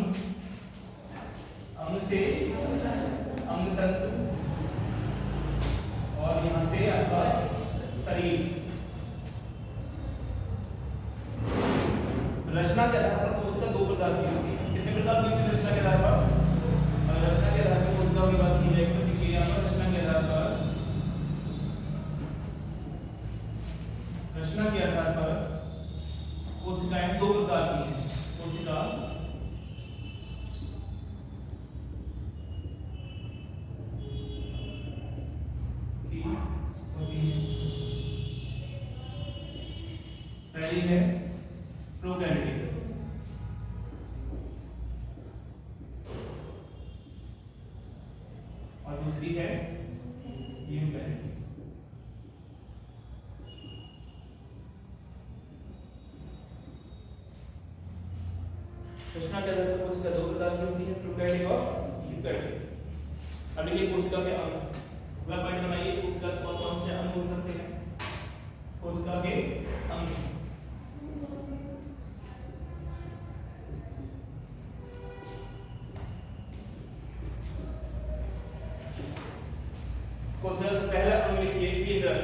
अंग से अंगतंत्र और यहाँ से आपका शरीर। रचना के आधार पर कोशिका दो प्रकार की होती है। कितने प्रकार की होती है रचना के आधार पर? रचना के आधार पर कोशिकाओं की बात की जाएगी तो देखिए यहाँ पर रचना के आधार पर कोशिकाएं दो प्रकार की हैं। कोशिका की होती है, पहली है प्रोकैरियोट और दूसरी है यूकैरियोट। रचना के आधार पर कोशिका दो प्रकार की होती है, प्रोकैरियोट और यूकैरियोट। अब देखिए कोशिका के अंग, अगला पॉइंट बनाइए, कोशिका के कौन कौन से अंग हो सकते हैं? कोशिका के अंग, कोशिका का पहला अंग लिखिए केंद्रक।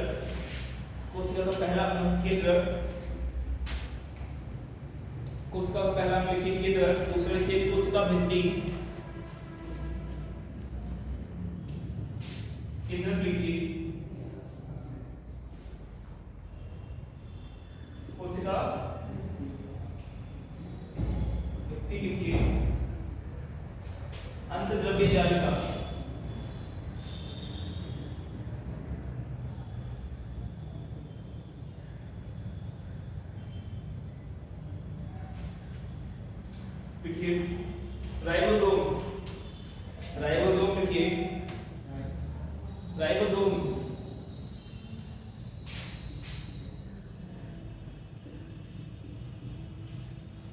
कोशिका का पहला अंग केंद्रक। कोशिका का पहला अंग लिखिए केंद्रक। दूसरा लिखिए कोशिका भित्ति। केंद्रक लिखिए, कोशिका भित्ति लिखिए, अंतर्द्रव्य जालिका। लिखिए राइबोसोम, राइबोसोम लिखिए, राइबोसोम।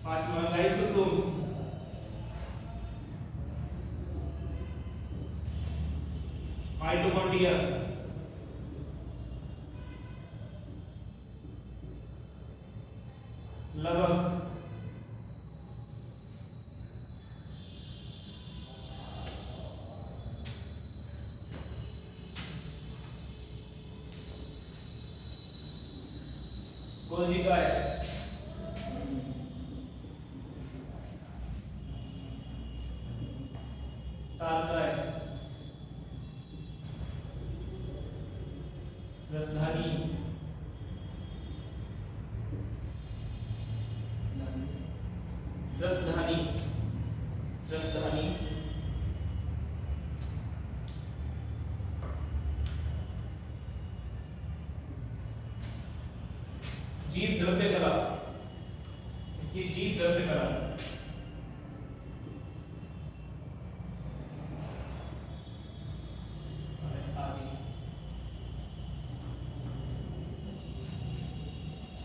पांचवा लाइसोसोम, माइटोकॉन्ड्रिया, लवक, कोशिका है, तार का है, राजधानी, राजधानी, राजधानी, जीव द्रव्य कला, ये जीव द्रव्य कला,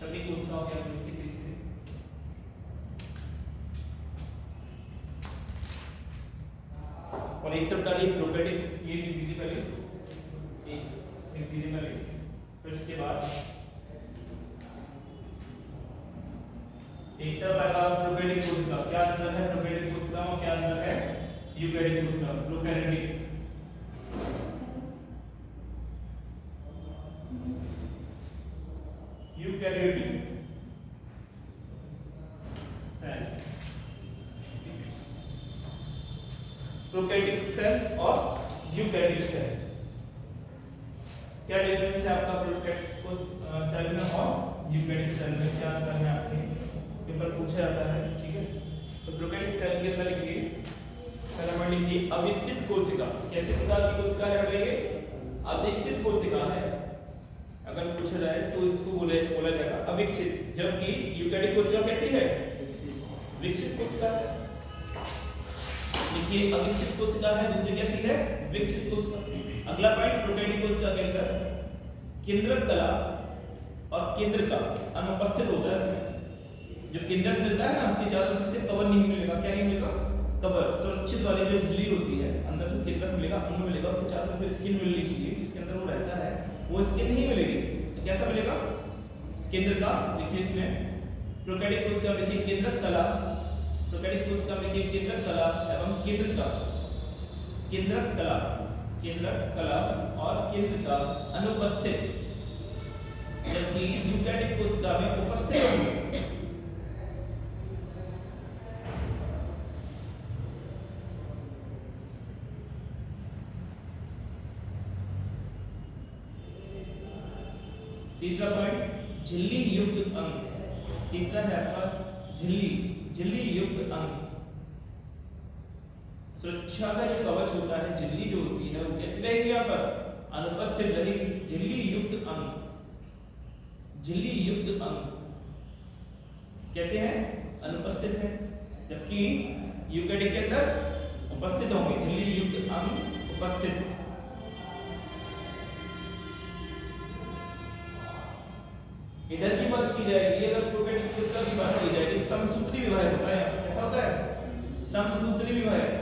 सभी कोशिकाओं के अंदर की तेजी से और एक तरफ डालिए प्रोकैरियोट, ये धीरे पहले एक धीरे पहले, फिर इसके बाद एक तरफ आएगा प्रोकैरियोटिक कोशिका, क्या अंदर है प्रोकैरियोटिक कोशिका और क्या अंदर है यूकैरियोटिक कोशिका, prokaryotic, eukaryotic cell, prokaryotic cell और यूकैरियोटिक सेल, क्या डिफरेंस है आपका प्रोकैरियोटिक सेल में और यूकैरियोटिक सेल में, क्या अंतर है आपके पेपर पूछा जाता है, ठीक है। तो प्रोकैरियोटिक सेल के अंदर लिखिए, पहला पॉइंट लिखिए अविकसित कोशिका, कैसे प्रकार की कोशिका है बताइए, अविकसित कोशिका है, अगर पूछा जाए तो इसको बोला जाएगा अविकसित, जबकि यूकैरियोटिक कोशिका कैसी है, विकसित कोशिका है। देखिए अविकसित कोशिका है, दूसरी कैसी है, विकसित कोशिका। अगला पॉइंट प्रोकैरियोटिक कोशिका के अंदर केंद्रक कला और केंद्र का अनुपस्थित होता है, इसमें जो केंद्रक मिलता है ना उसके चारों तरफ से कवर नहीं मिलेगा, क्या नहीं मिलेगा, कवर, सुरक्षित वाली जो झिल्ली होती है अंदर जो केंद्रक मिलेगा अंग मिलेगा, उसके चारों तरफ जो स्किन मिलनी चाहिए जिसके अंदर वो रहता है वो स्किन नहीं मिलेगी, तो कैसा मिलेगा, केंद्र का। देखिए इसमें प्रोकैरियोटिक कोशिका देखिए केंद्रक कला, प्रोकैरियोटिक कोशिका देखिए केंद्रक कला एवं केंद्र का, केंद्रक कला, केंद्रक कला और केंद्र का अनुपस्थित, जबकि यूकैरियोटिक कोशिका में उपस्थित होंगे। तीसरा पॉइंट झिल्ली युक्त अंग, तीसरा है आपका झिल्ली, झिल्ली युक्त अंग, सुरक्षा का जो कवच होता है झिल्ली जो होती है वो कैसी रहेगी, यहाँ पर अनुपस्थित रहेगी, झिल्ली युक्त अंग, झिल्ली युक्त अंग कैसे है, अनुपस्थित है, जबकि यूकैरियोटिक के अंदर उपस्थित होंगे, झिल्ली युक्त अंग उपस्थित। इधर की बात की जाएगी, अगर प्रोकैरियोटिक कोशिका की बात की जाएगी, समसूत्री विभाजन होता है, कैसा होता है, समसूत्री विभाजन,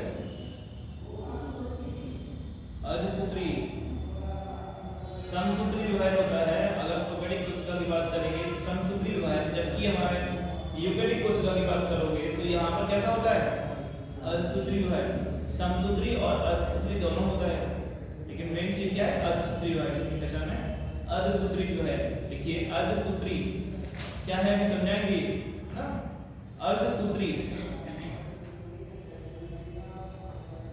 अर्धसूत्री, समसूत्री विभाजन होता है। अगर प्रोकैरियोटिक कोशिका की बात करेंगे तो समसूत्री विभाजन, जबकि हमारे यूकैरियोटिक कोशिका की बात करोगे तो यहाँ पर कैसा होता है, अर्धसूत्री विभाजन, समसूत्री और अर्धसूत्री दोनों होता है, लेकिन मेन चीज क्या है, अर्धसूत्री विभाजन, इसकी पहचान है अर्धसूत्री विभाजन। देखिए अर्धसूत्री क्या है हम समझाएंगे ना, अर्धसूत्री,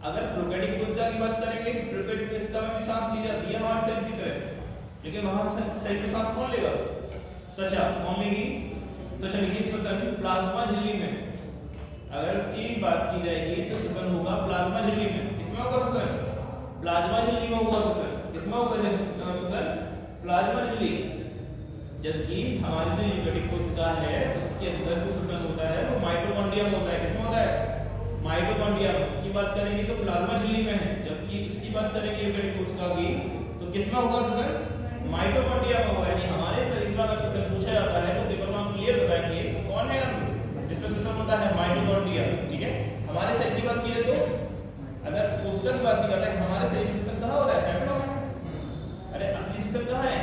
अगर प्रोकैरियोटिक कोशिका की बात करेंगे तो प्रोकैरियोटिक कोशिका में भी सांस ली जाती है हमारे शरीर की तरह, लेकिन वहां शरीर में सांस कौन लेगा, त्वचा, कौन लेगी, त्वचा। लिखिए श्वसन प्लाज्मा झिल्ली में, अगर इसकी बात की जाएगी तो श्वसन होगा प्लाज्मा झिल्ली में, किसमें होगा श्वसन, प्लाज्मा झिल्ली में होगा श्वसन, किसमें होगा श्वसन, प्लाज्मा झिल्ली। जबकि हमारी जो यूकैरियोटिक कोशिका है उसके अंदर जो श्वसन होता है वो माइटोकॉन्ड्रिया में होता है, किसमें होता है, माइटोकॉन्ड्रिया में। उसकी बात करेंगे तो प्लाज्मा झिल्ली में है, जबकि इसकी बात करेंगे यूकैरियोटिक कोशिका की तो किसमें होगा श्वसन, माइटोकॉन्ड्रिया में होगा। यानी हमारे शरीर में अगर श्वसन पूछा जाता है तो पेपर में हम क्लियर बताएंगे तो कौन है जिसमें श्वसन होता है, माइटोकॉन्ड्रिया, ठीक है। हमारे शरीर की बात की जाए तो अगर कोशिका की बात नहीं कर रहे हैं, हमारे शरीर में श्वसन कहाँ हो रहा है, फेफड़ों में, अरे असली श्वसन कहाँ है,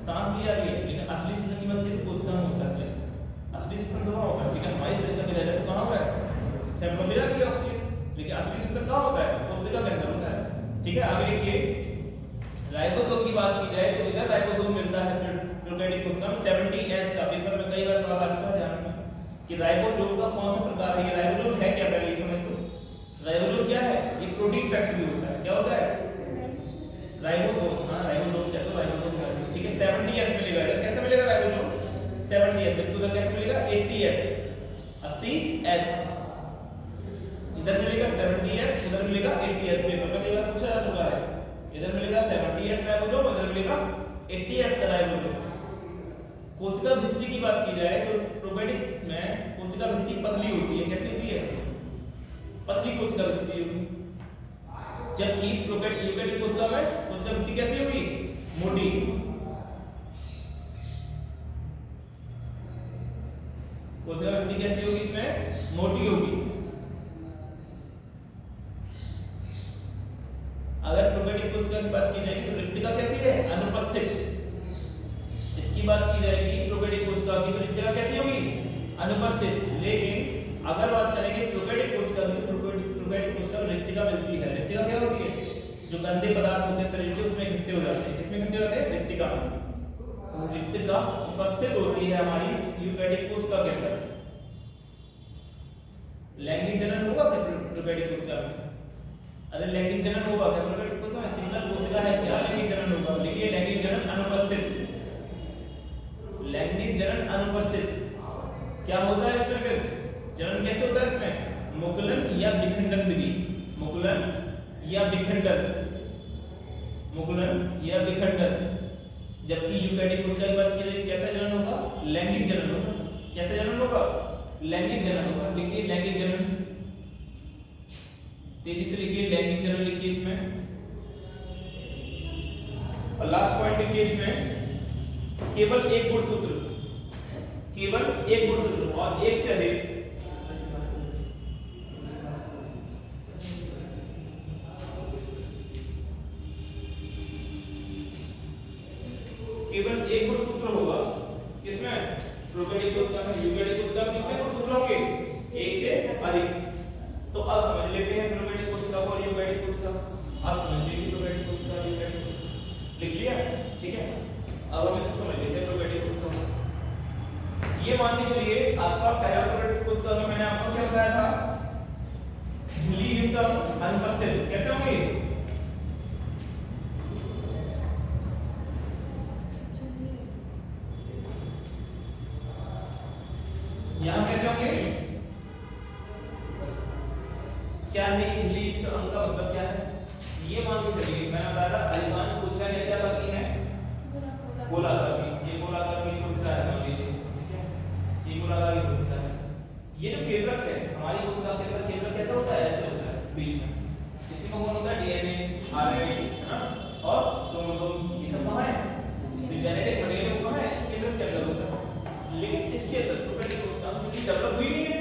सांस ली जा रही है, लेकिन असली श्वसन की बात की तो कोशिका में होता है असली श्वसन, असली श्वसन कहाँ होता है, लेकिन हमारे शरीर का जाए तो कहाँ हो रहा है, फेफड़ों में जा रही है ऑक्सीजन, लेकिन असली श्वसन कहाँ होता है, कोशिका के अंदर होता है, ठीक है। आगे देखिए राइबोसोम की बात की जाए तो इधर राइबोसोम मिलता है प्रोकैरियोटिक कोशिका में 70S का, पेपर में कई बार सवाल आ चुका है, ध्यान रखना कि राइबोसोम का कौन सा प्रकार है, ये राइबोसोम है क्या, पहले ये समझ लो। राइबोसोम क्या है, ये राइबोसोम, हाँ राइबोसोम कहते हो, राइबोसोम ठीक है। 70s मिलेगा, कैसे मिलेगा राइबोसोम 70s, जबकि उधर कैसे मिलेगा 80s 80s, इधर मिलेगा 70s, उधर मिलेगा 80s। पेपर में कई बार पूछा जा चुका है, इधर मिलेगा 70s राइबोसोम, उधर मिलेगा 80s का राइबोसोम। कोशिका भित्ति की बात की जाए तो प्रोकैरियोट में कोशिका भित्ति पतली होती है, कैसी होती है पतली कोशिका भित्ति होगी, जबकि यूकेरियोटिक कोशिका में कोशिका भित्ति कैसी होगी मोटी। कोशिका भित्ति कैसी होगी इसमें मोटी होगी। अगर प्रोकैरियोटिक कोशिका की बात की जाएगी तो रिक्तिका कैसी है अनुपस्थित। इसकी बात की जाएगी प्रोकैरियोटिक कोशिका की तो रिक्तिका कैसी होगी अनुपस्थित। लेकिन अगर बात करेंगे प्रोकैरियोटिक कोशिका की तो प्रोकैरियोटिक कोशिका में रिक्तिका मिलती है। रिक्तिका क्या होती है जो गंदे पदार्थ होते हैं शरीर के उसमें इकट्ठे हो जाते हैं, किसमें इकट्ठे होते हैं रिक्तिका में। तो रिक्तिका उपस्थित होती है हमारी यूकेरियोटिक कोशिका के अंदर। लैंगिक जनन होगा क्या प्रोकैरियोटिक कोशिका में? अरे लैंगिक जनन होगा क्या प्रोकैरियोटिक कोशिका में? सिंगल कोशिका है क्या लैंगिक जनन होगा? लिखिए लैंगिक जनन अनुपस्थित, लैंगिक जनन अनुपस्थित। क्या होता है इसमें फिर जनन कैसे होता है इसमें मुकुलन या विखंडन विधि, मुकुलन या विखंडन, मुकुलन या विखंडन। जबकि यूकेरियोटिक कोशिका की बात की जाए कैसा जनन होगा लैंगिक जनन होगा। कैसे जनन होगा लैंगिक जनन होगा। लिखिए लैंगिक जनन, तेजी से लिखिए लैंगिक जनन लिखिए इसमें। और लास्ट पॉइंट लिखिए इसमें केवल एक गुणसूत्र, केवल एक गुणसूत्र और एक से अधिक केवल एक गुणसूत्र होगा किसमें प्रोकैरियोटिक कोशिका में। यूकेरियोटिक कोशिका में कितने गुणसूत्र होंगे एक से अधिक। तो अब समझ लेते हैं प्रोकैरियोटिक कोशिका और यूकेरियोटिक कोशिका। अब समझ लीजिए प्रोकैरियोटिक कोशिका और यूकेरियोटिक कोशिका लिख लिया ठीक है। अब हम इसको समझ लेते हैं प्रोकैरियोटिक कोशिका। ये मान के चलिए आपका पहला प्रोकैरियोटिक कोशिका में मैंने आपको क्या बताया था झिल्ली युक्त अनुपस्थित कैसे होंगे यहां कैसे होंगे क्या है ये झिल्ली युक्त अंग का मतलब क्या है ये मान के चलिए मैंने बताया था अधिकांश कोशिका कैसे आकार की है गोलाकार की। ये गोलाकार की कोशिका है मान लीजिए ठीक है, ये गोलाकार की कोशिका है। ये जो केंद्रक है हमारी कोशिका के अंदर केंद्रक कैसा होता है ऐसे होता है बीच में। इसी में कौन होता है डीएनए आरएनए है ना और क्रोमोसोम ये सब कहां है जो जेनेटिक मटेरियल कहां है इसके अंदर क्या होता है। लेकिन इसके अंदर प्रोकैरियोटिक कोशिका में क्योंकि डेवलप हुई नहीं है,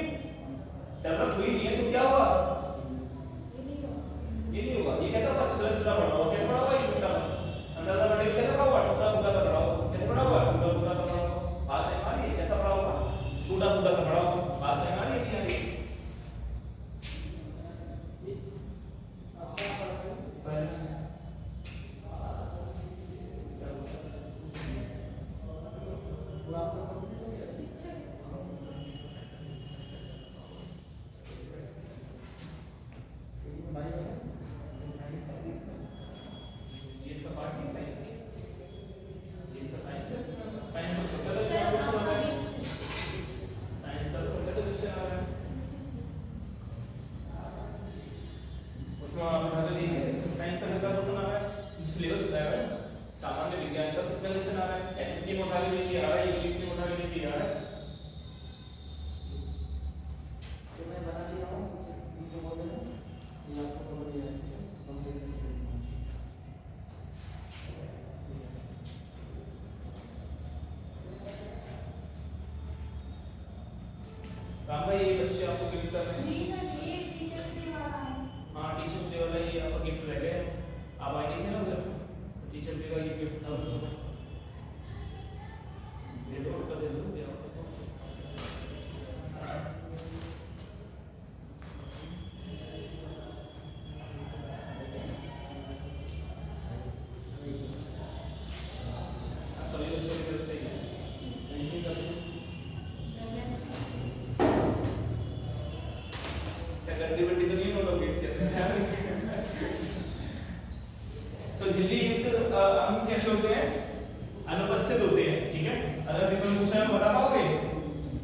डेवलप हुई नहीं है तो क्या होगा ये नहीं होगा। ये कैसा होगा छिला छिला पड़ा होगा। कैसा पड़ा होगा ये टूटा अंदर का मटेरियल कैसा पड़ा होगा टूटा फूटा सा पड़ा होगा। कैसा पड़ा होगा टूटा फूटा सा पड़ा होगा। बात समझ आ रही है कैसा पड़ा होगा टूटा फूटा सा पड़ा होगा। बात समझ आ रही है नहीं आ रही राम भाई ये बच्चे आपको गिफ्ट कर रहे हैं। ये टीचर्स डे वाला है। हाँ टीचर्स डे वाला ये आपका गिफ्ट रह गया। आप आए नहीं थे ना उधर टीचर डे का ये गिफ्ट था दे दो उनका दे दो दे आपको। सभी बच्चों की तरफ से नहीं करते गड्डी बड्डी तो नहीं लोग इसके तो झिल्ली युक्त अंग कैसे होते हैं? अनुपस्थित होते हैं, ठीक है। अगर पेपर पूछा है बता पाओगे?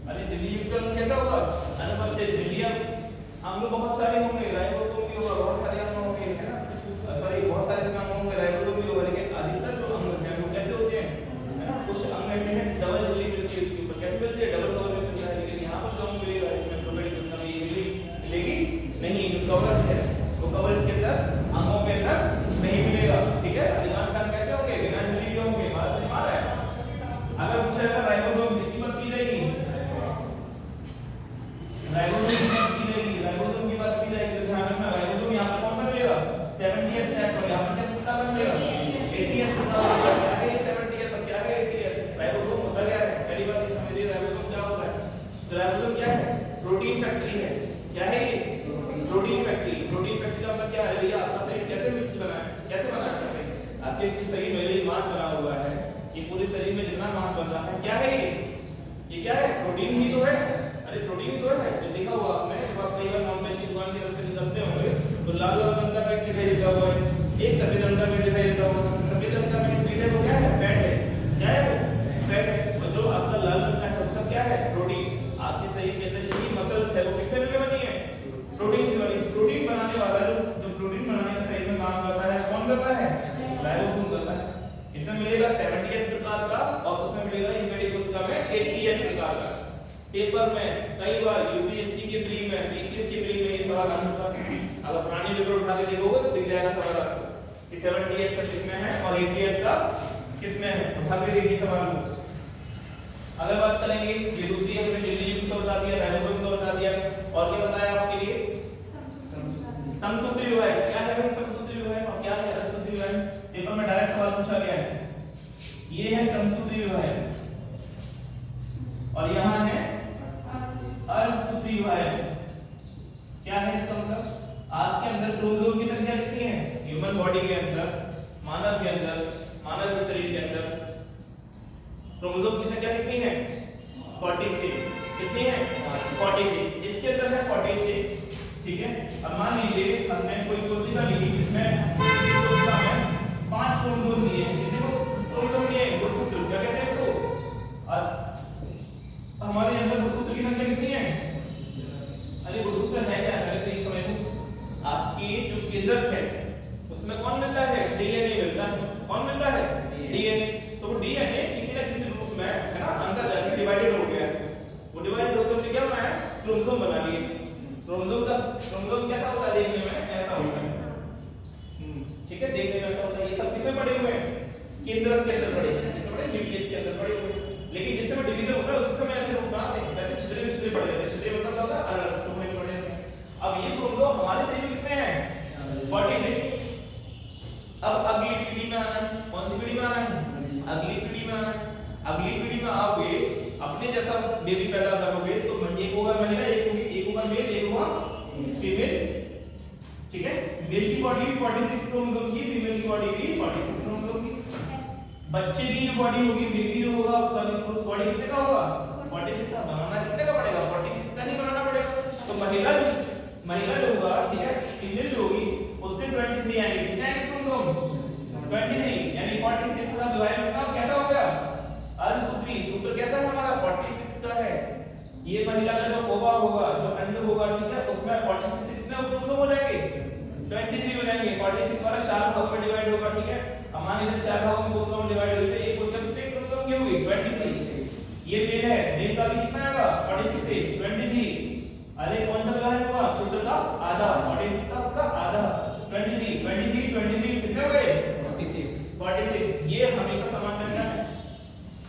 अरे झिल्ली युक्त अंग कैसा होगा? अनुपस्थित। झिल्ली अंग बहुत सारे होंगे, राइबोसोम भी होगा, बहुत सारे अंग होंगे, है ना, सॉरी बहुत सारे अंग होंगे, राइबोसोम भी होगा, लेकिन अधिकतर जो अंग हैं वो कैसे होते हैं, है ना। कुछ अंग ऐसे हैं डबल झिल्ली मिलती है इसके ऊपर, कैसे मिलती है? डबल कवर में मिलता है, लेकिन यहाँ पर जो अंग मिलेगा इसमें प्रोबेबिलिटी उसका नहीं मिलेगी नहीं, जो कवर है वो कवर इसके अंदर अंगों के अंदर नहीं मिलेगा, ठीक है। अधिकांश अंग कैसे होंगे? बिना झिल्ली के होंगे। बात समझ में आ रहा है? अगर पूछा जाए राइबोसोम किसकी बात की जाएगी? राइबोसोम की बात की जाएगी, राइबोसोम की बात की जाएगी तो ध्यान रखना, राइबोसोम यहाँ पर कौन मिलेगा? 70s स्टेप पर, यहाँ पर क्या सूत्र का मिलेगा? 80s का होगा। क्या है ये 70s और क्या है 80s? राइबोसोम होता क्या है? पहली बात ये समझिए, राइबोसोम क्या होता है? तो राइबोसोम क्या है? प्रोटीन फैक्ट्री है। क्या है ये? Protein factory. प्रोटीन फैक्ट्री का मतलब क्या है भैया? आपका शरीर कैसे बना है? कैसे बना है? आपके शरीर में जो मांस बना हुआ है, ये पूरे शरीर में जितना मांस बन रहा है, क्या है ये क्या है? प्रोटीन ही तो है। अरे प्रोटीन ही तो है, जो देखा हुआ आपने, जब आप कई बार नॉन वेज की दुकान की तरफ से निकलते होंगे तो लाल लाल रंग का पेट दिखाई देता हुआ है, एक सफेद रंग का पेट दिखाई देता हुआ है। सफेद रंग का पेट है वो क्या है? फैट है। क्या है वो? फैट है। और जो आपका लाल रंग का है वो सब क्या है? प्रोटीन। आपके शरीर के अंदर जितनी मसल्स है वो किससे मिलकर बनी है? प्रोटीन से बनी। प्रोटीन बनाने वाला जो प्रोटीन बनाने का शरीर में काम करता है, कौन करता है? राइबोसोम करता है। इसमें मिलेगा 70s प्रकार का और उसमें मिलेगा यूकेरियोट्स का में 80s प्रकार का। पेपर में कई बार यूपीएससी के प्री में, पीसीएस के प्री में ये सवाल आ चुका है। अगर पुरानी पेपर उठा के देखोगे तो दिख जाएगा सवाल आपको कि 70s का किसमें है और 80s का किसमें है। उठा के देखिए सवाल को। अगर बात करेंगे, ये दूसरी हमने झिल्ली युक्त को बता दिया, राइबोसोम को बता दिया, और क्या बताया आपके लिए? समसूत्री विभाजन। क्या है भाई समसूत्री विभाजन और क्या है असूत्री विभाजन? पेपर में डायरेक्ट सवाल पूछा गया है। ये है समसूत्री विभाजन और यहाँ है अर्धसूत्री विभाजन। क्या है इसका मतलब? आपके अंदर क्रोमोसोम की संख्या कितनी है? ह्यूमन बॉडी के अंदर, मानव के अंदर, मानव के शरीर के अंदर क्रोमोसोम की संख्या कितनी है? 46। कितनी है? 46। इसके अंदर है 46, ठीक है। अब मान लीजिए हमने कोई कोशिका ली जिसमें कोशिका में 5 क्रोमोसोम दिए। कितने क्रोमोसोम दिए? गुणसूत्र। क्या कहते हैं इसको? और हमारे अंदर गुणसूत्र की संख्या कितनी है? अरे गुणसूत्र है क्या? पहले तो ये समझ लो। आपकी जो केंद्रक है उसमें कौन मिलता है? डीएनए मिलता है। कौन मिलता है? डीएनए। तो वो डीएनए किसी न किसी रूप में, है ना, अंदर जाके डिवाइडेड हो गया है। वो डिवाइडेड होकर क्या बना है? क्रोमोसोम बना लिए। क्रोमोसोम कैसा होता है देखने में? ऐसा होता है, ठीक है, देखने में ऐसा होता है। ये सब किसमें पड़े हुए हैं? केंद्रक के अंदर पड़े हैं। किसमें पड़े? न्यूक्लियस के अंदर पड़े हुए हैं। लेकिन जिस समय डिवीजन होता है उस समय ऐसे रूप बनाते हैं, जैसे छिद्र छिद्र पड़ जाते हैं। छिद्र मतलब क्या होता है? अलग टुकड़े में पड़ जाते हैं। अब ये क्रोमोसोम हमारे शरीर में कितने हैं? 46। अब अगली पीढ़ी में आना है। कौन सी पीढ़ी में आना है? अगली पीढ़ी में आना है। अगली पीढ़ी में आओगे, अपने जैसा बेबी पैदा करोगे तो एक होगा महिला, एक होगा मेल, एक होगा फीमेल, ठीक है। मेल की बॉडी भी 46 क्रोमोसोम की, फीमेल की बॉडी भी 46 क्रोमोसोम की। बच्चे की जो बॉडी होगी, बेबी जो होगा उसका बॉडी कितने का होगा? 46 का। बनाना कितने का पड़ेगा? 46 का ही बनाना पड़ेगा। तो महिला जो होगा, ठीक है, फीमेल जो होगी उससे 23 आएंगे। कितने आएंगे क्रोमोसोम? 23, यानी 46 का डिवाइड करना कैसा हो गया? अर्धसूत्री। सूत्र कैसा है हमारा? 46 का है। ये महिला का जो ओवा होगा, जो अंड होगा, ठीक है, उसमें 46 से कितने क्रोमोसोम हो जाएंगे? 23 हो जाएंगे। 46 वाला 4 भागों में डिवाइड होगा, ठीक है। हमारे इधर 4 भागों में कोशिका डिवाइड हुई है। ये कोशिका कितने क्रोमोसोम की होगी? 23। ये मेल है, मेल का भी कितना आएगा? 46 से 23। अरे कौन सा डिवाइड होगा? सूत्र का आधा। 46 का उसका आधा 23 कितने हो गए? 46। ये हमेशा समान रहता है।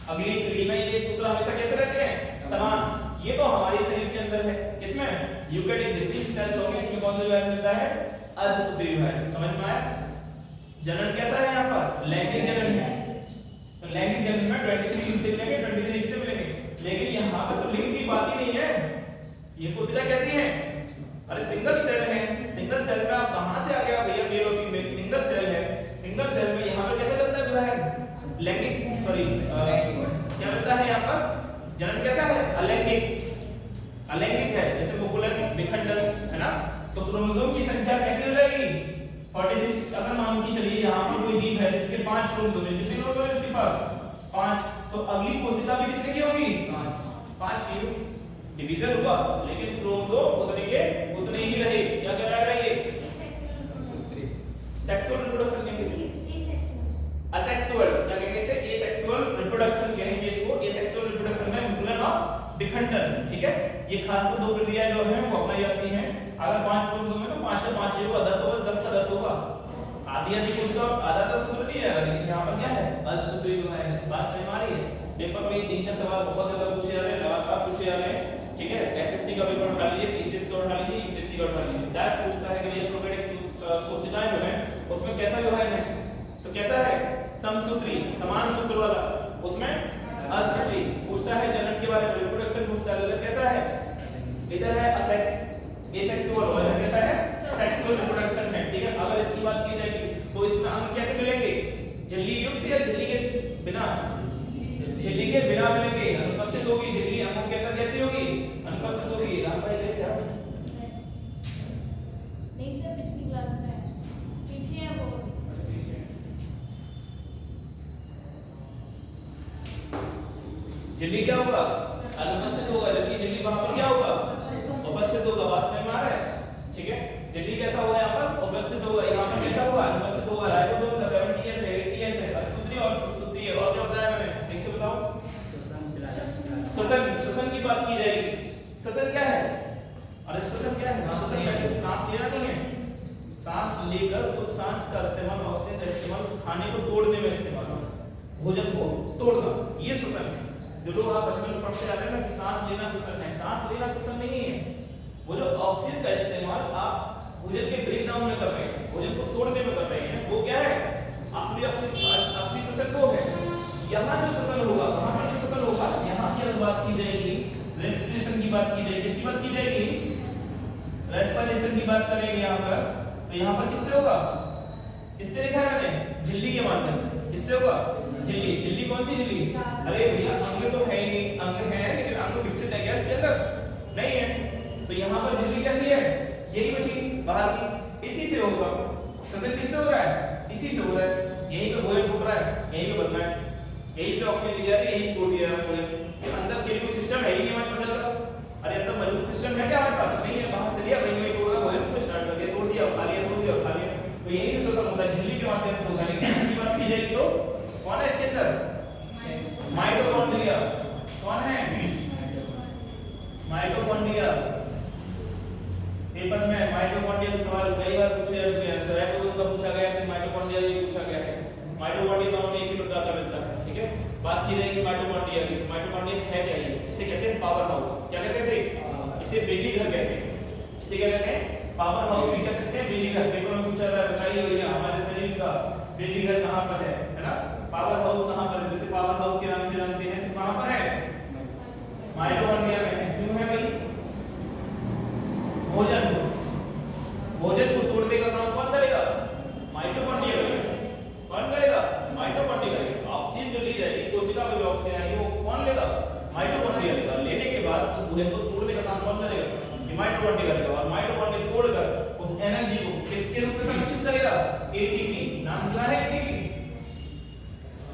अगली पीढ़ी में ये सूत्र हमेशा कैसे रहते हैं? समान। ये तो हमारे शरीर के अंदर है। किसमें? यूकेरियोट जितनी सेल्स होंगे इसमें कौन सा विभाजन मिलता है? अर्धसूत्री विभाजन। समझ में आया? जनन कैसा है यहाँ पर? लैंगिक जनन है। तो लैंगिक जनन में 23 इनसे मिलेंगे, 23 इससे मिलेंगे। लेकिन यहाँ पे तो लिंग की बात ही नहीं है। ये कोशिका कैसी है? अरे सिंगल सेल है। सिंगल सेल में आप कहां से आ गया भैया? मेल और फीमेल सिंगल सेल है। सिंगल सेल में यहाँ पे कैसे चलता है विभाजन? लैंगिक, सॉरी क्या मिलता है यहाँ पर? जनन कैसा है? अलैंगिक है। जैसे मुकुलन, विखंडन, है ना। तो क्रोमोसोम की संख्या कैसी हो जाएगी? 46 अगर मान के चलिए यहाँ पर कोई जीव है जिसके 5 लोग होंगे, कितने लोग हैं इसके पास 5, तो अगली कोशिका भी कितने की होगी 5 की। डिवीजन हुआ लेकिन क्रोमोसोम उतने ही रहे। क्या कहलाएगा ये सेक्सुअल रिप्रोडक्शन कहेंगे, असेक्सुअल क्या कहेंगे इसे, एसेक्सुअल रिप्रोडक्शन कहेंगे इसको। एसेक्सुअल रिप्रोडक्शन में मिलन और विखंडन, ठीक है। ये खासकर दो प्रक्रियाएं जो है वो अपनाई जाती हैं। अगर 5 क्रोमोसोम में तो 5 का 5 ही होगा, 10 होगा 10 का 10 होगा। आधी आधी कोशिका आधा 10 सूत्र नहीं है, लेकिन यहाँ पर क्या है असूत्री जो है। बात समझ आ रही है। पेपर में 3-4 सवाल बहुत ज्यादा पूछे जा रहे हैं, लगातार पूछे जा रहे हैं, ठीक है। एसएससी का पेपर उठा लीजिए, पीसीएस का उठा लीजिए, यूपीएससी का उठा लीजिए, डायरेक्ट पूछता है कि ये क्रोमैटिक कोशिकाएं जो है उसमें कैसा जो है तो कैसा है समसूत्री समान सूत्र वाला, उसमें असूत्री। पूछता है जनन के बारे में, रिप्रोडक्शन पूछता है, इधर कैसा है, इधर है एसेक्सुअल और इधर कैसा है सेक्सुअल रिप्रोडक्शन है, ठीक है। अगर इसकी बात की जाएगी तो इसमें अंग कैसे मिलेंगे, झिल्ली युक्त या झिल्ली के बिना, झिल्ली के बिना मिलेंगे। अनुपस्थित होगी झिल्ली अंगों के अंदर, कैसी होगी अनुपस्थित होगी। राम भाई देख क्या नहीं सर, पिछली क्लास में पीछे है वो। झिल्ली क्या होगा अनुपस्थित होगा, जबकि झिल्ली वहां पर क्या होगा उपस्थित होगा। बात समझ में आ रहा है, ठीक है। झिल्ली कैसा होगा यहाँ पर उपस्थित होगा, यहाँ पर कैसा होगा अनुपस्थित होगा। राइबोसोम का 70S है 80S है, असूत्री और सूत्री है। और क्या बताया मैंने, देख के बताओ। श्वसन की बात की जाएगी। श्वसन क्या है, अरे श्वसन क्या है, श्वसन सांस लेना नहीं है, सांस लेकर उस सांस का इस्तेमाल, ऑक्सीजन का इस्तेमाल उस खाने को तोड़ने में इस्तेमाल, भोजन को तोड़ना, ये श्वसन है। जो लोग आप बचपन में पढ़ते आ रहे हैं ना कि सांस लेना श्वसन है, सांस लेना श्वसन नहीं है। वो जो ऑक्सीजन का इस्तेमाल आप भोजन के ब्रेक डाउन में कर रहे हैं, भोजन को तोड़ने में कर रहे हैं, वो क्या है अपनी श्वसन को है। यहाँ जो श्वसन होगा, वहाँ पर जो श्वसन होगा, यहाँ की अगर बात की जाएगी रेस्पिरेशन की बात की जाएगी, किसकी बात की जाएगी रेस्पिरेशन की बात करेंगे यहाँ पर। तो यहाँ पर किससे होगा, किससे लिखा है मैंने, झिल्ली के माध्यम से। किससे होगा झिल्ली, झिल्ली कौन सी झिल्ली, अरे भैया अंग तो है ही नहीं, अंग है लेकिन अंग विकसित है क्या इसके अंदर नहीं है। तो यहाँ पर झिल्ली कैसी है, यही बची बाहर की, इसी से होगा श्वसन। किससे हो रहा है, इसी से हो रहा है। यही पे भोजन फूट रहा है, यही पे बन रहा है, यही से ऑक्सीजन ली जा रही है, यही तोड़ दिया जा रहा है। अंदर के लिए कोई सिस्टम है ही नहीं हमारे पास ज्यादा। अरे अंदर मौजूद सिस्टम है क्या हमारे पास, नहीं है। बाहर से लिया, वहीं में तोड़ रहा, भोजन को स्टार्ट कर दिया, तोड़ दिया, खा लिया, तोड़ दिया, खा लिया। तो यही से श्वसन होता है, झिल्ली के माध्यम से होता है। लेकिन इसकी बात की जाएगी तो कौन है इसके अंदर, माइटोकॉन्ड्रिया। कौन है माइटोकॉन्ड्रिया। पेपर में माइटोकॉन्ड्रिया का सवाल कई बार पूछे जाते हैं, राइबोसोम का पूछा गया है, माइटोकॉन्ड्रिया भी पूछा गया है। माइटोकॉन्ड्रिया दोनों में एक ही प्रकार का मिलता है, ठीक है। बात की जाएगी माइटोकॉन्ड्रिया की। तो माइटोकॉन्ड्रिया है क्या, ये इसे कहते हैं पावर हाउस। क्या कहते हैं इसे, बिजली घर कहते हैं। इसे क्या कहते हैं पावर हाउस भी कह सकते हैं, बिजली घर। पेपर में पूछा था, बताइए भैया हमारे शरीर का बिजली घर कहाँ पर है ना, पावर हाउस कहाँ पर है। जैसे पावर हाउस के नाम से जानते हैं, तो कहाँ पर है माइटोकॉन्ड्रिया में है। क्यों है भाई, भोजन को तोड़ने का काम कौन करेगा, माइटोकॉन्ड्रिया करेगा। कौन करेगा, माइटोकॉन्ड्रिया करेगा। ऑक्सीजन जो ली जाएगी कोशिका में, जो ऑक्सीजन आएगी वो कौन लेगा, माइटोकॉन्ड्रिया लेगा। लेने के बाद उस भोजन को तोड़ने का काम कौन करेगा, ये माइटोकॉन्ड्रिया करेगा। और माइटोकॉन्ड्रिया तोड़कर उस एनर्जी को किसके रूप में संरक्षित करेगा, एटीपी। नाम सुना है एटीपी,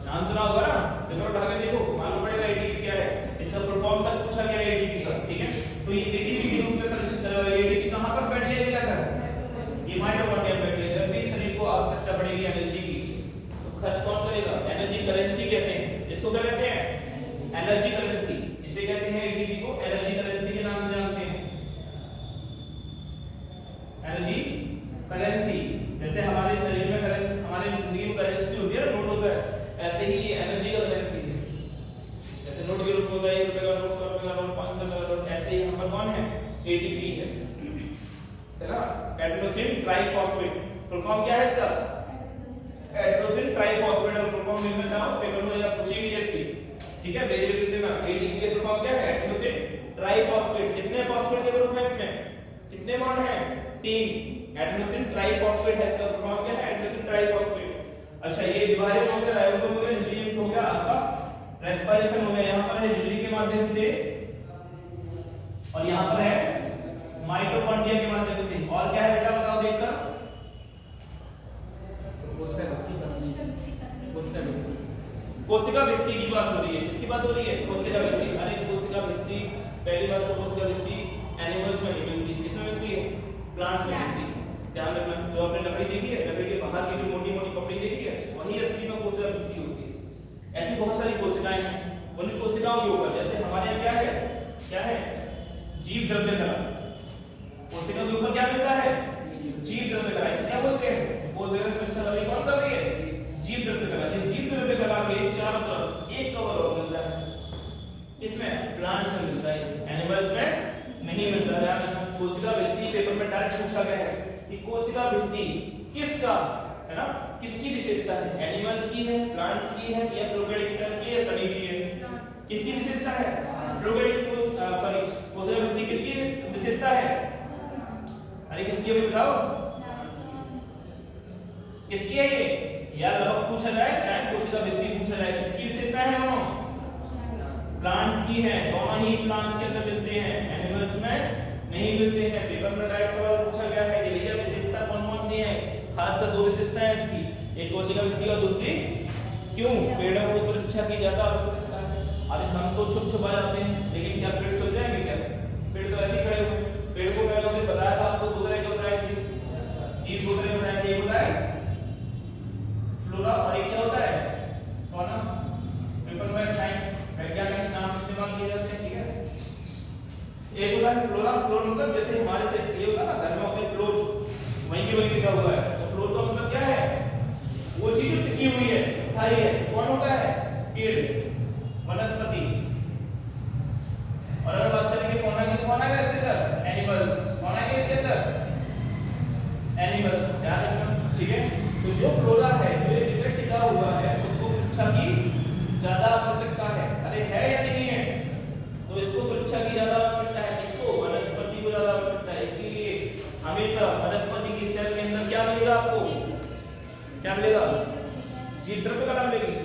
नाम सुना होगा ना, पेपर उठा के देखो मालूम पड़ेगा एटीपी क्या है। इसका फुल फॉर्म तक पूछा गया है एटीपी का, ठीक है। तो ये एटीपी के रूप में संरक्षित करेगा। एटीपी कहां पर बैठ जाएगा, ये माइटोकॉन्ड्रिया में बैठ जाएगा। जब भी शरीर को आवश्यकता पड़ेगी एनर्जी की, तो खर्च कौन करेगा, एनर्जी करेंसी कहते हैं इसको। क्या कहते हैं एनर्जी करेंसी। इसे कहते हैं एटीपी को एनर्जी करेंसी के नाम से जानते हैं, एनर्जी करेंसी। जैसे हमारे शरीर में करेंसी, हमारे जिंदगी में करेंसी होती है ना, नोट होता है, ऐसे ही ये एनर्जी का करेंसी है। जैसे नोट के रूप में होता है 1 रुपए का नोट, 100 रुपए का नोट, 500 का नोट, ऐसे ही हम पर कौन है एटीपी है ना, एडेनोसिन ट्राइफॉस्फेट। फुल फॉर्म क्या है इसका, एडेनोसिन ट्राइफॉस्फेट। और फुल फॉर्म लिखना चाहो पेपर में या पूछेगी जैसी, ठीक है, भेज देना। एटीपी के फुल फॉर्म क्या है, एडेनोसिन ट्राइफॉस्फेट। कितने फॉस्फेट के ग्रुप है इसमें, कितने बॉन्ड हैं, 3। एडेनोसिन ट्राइफॉस्फेट है इसका फुल फॉर्म क्या है, एडेनोसिन ट्राइफॉस्फेट। अच्छा, ये विभाजन हो गया, राइबोसोम हो गया, झिल्ली हो गया, आपका रेस्पिरेशन हो गया। यहाँ पर है झिल्ली के माध्यम से, और यहाँ पर है माइटोकॉन्ड्रिया के माध्यम से। और क्या है बेटा बताओ देखकर, कोशिका भित्ति की बात हो रही है। किसकी बात हो रही है? कोशिका भित्ति। अरे कोशिका भित्ति, पहली बात तो कोशिका भित्ति एनिमल्स में नहीं मिलती, किसमें मिलती है? प्लांट्स में मिलती है। ध्यान रखना, जो आपने लकड़ी देखी है, लकड़ी के बाहर की जो मोटी मोटी पपड़ी देखी है, वही असली में कोशिका भित्ति होती है। ऐसी बहुत सारी कोशिकाएं हैं, उन कोशिकाओं के ऊपर जैसे हमारे यहाँ क्या है? जीव द्रव्य कला। कोशिका के ऊपर क्या मिलता है? जीव द्रव्य कला। इसे क्या बोलते हैं? वो जगह से अच्छा लगे कौन कर रही है? जीव द्रव्य कला। ये जीव द्रव्य कला के चारों तरफ एक कवर और मिलता है। किसमें? प्लांट्स में मिलता है, एनिमल्स में नहीं मिलता है। कोशिका भित्ति पेपर में डायरेक्ट पूछा गया है कि कोशिका भित्ति किसका है ना, किसकी विशेषता है? एनिमल्स की है, प्लांट्स की है, या प्रोकैरियोटिक सेल की है, सभी की है? किसकी विशेषता है? प्रोकैरियोटिक कोशिका भित्ति किसकी विशेषता है? अरे किसकी है बताओ? किसकी है ये? या लगभग पूछा जाए, चाहे कोशिका भित्ति पूछा जाए, किसकी विशेषता है? दोनों प्लांट्स की है, दोनों ही प्लांट्स के अंदर मिलते हैं, एनिमल्स में नहीं मिलते हैं। पेपर में डायरेक्ट सवाल पूछा गया है कि भैया विशेषता कौन-कौन सी है? खासकर दो विशेषताएं हैं इसकी, एक कोशिका भित्ति और दूसरी क्यों? पेड़ों को सुरक्षा की ज्यादा आवश्यकता है। अरे हम तो छुप छुपा जाते हैं, लेकिन क्या पेड़ सुल जाएंगे क्या? पेड़ तो ऐसे ही खड़े हुए। पेड़ को मैंने उसे बताया था, आपको दो तरह के बताए थे, जीव दो तरह के बताए थे। एक होता है फ्लोरा और एक क्या होता है? फौना। पेपर में साइंस वैज्ञानिक नाम इस्तेमाल किए जाते हैं, ठीक है? एक होता है फ्लोरा। फ्लोर मतलब जैसे हमारे से ये होता है ना, घर में होते हैं फ्लोर, वहीं की वहीं लिखा हुआ है। तो फ्लोर का मतलब क्या है? वो चीज जो टिकी हुई है, स्थायी है। कौन होता है? पेड़, वनस्पति। और अगर बात करेंगे फौना की, तो फौना क्या इसके अंदर? एनिमल्स। फौना क्या इसके अंदर? एनिमल्स। ध्यान रखना, ठीक है? तो जो फ्लोरा है, जो एक जगह टिका हुआ है, उसको सुरक्षा की ज्यादा आवश्यकता है। अरे है या नहीं है? तो इसको सुरक्षा की ज्यादा आवश्यकता है। किसको? वनस्पति को ज्यादा आवश्यकता है। इसीलिए हमेशा वनस्पति की सेल के अंदर क्या मिलेगा आपको? क्या मिलेगा? जीव द्रव्य कला मिलेगी।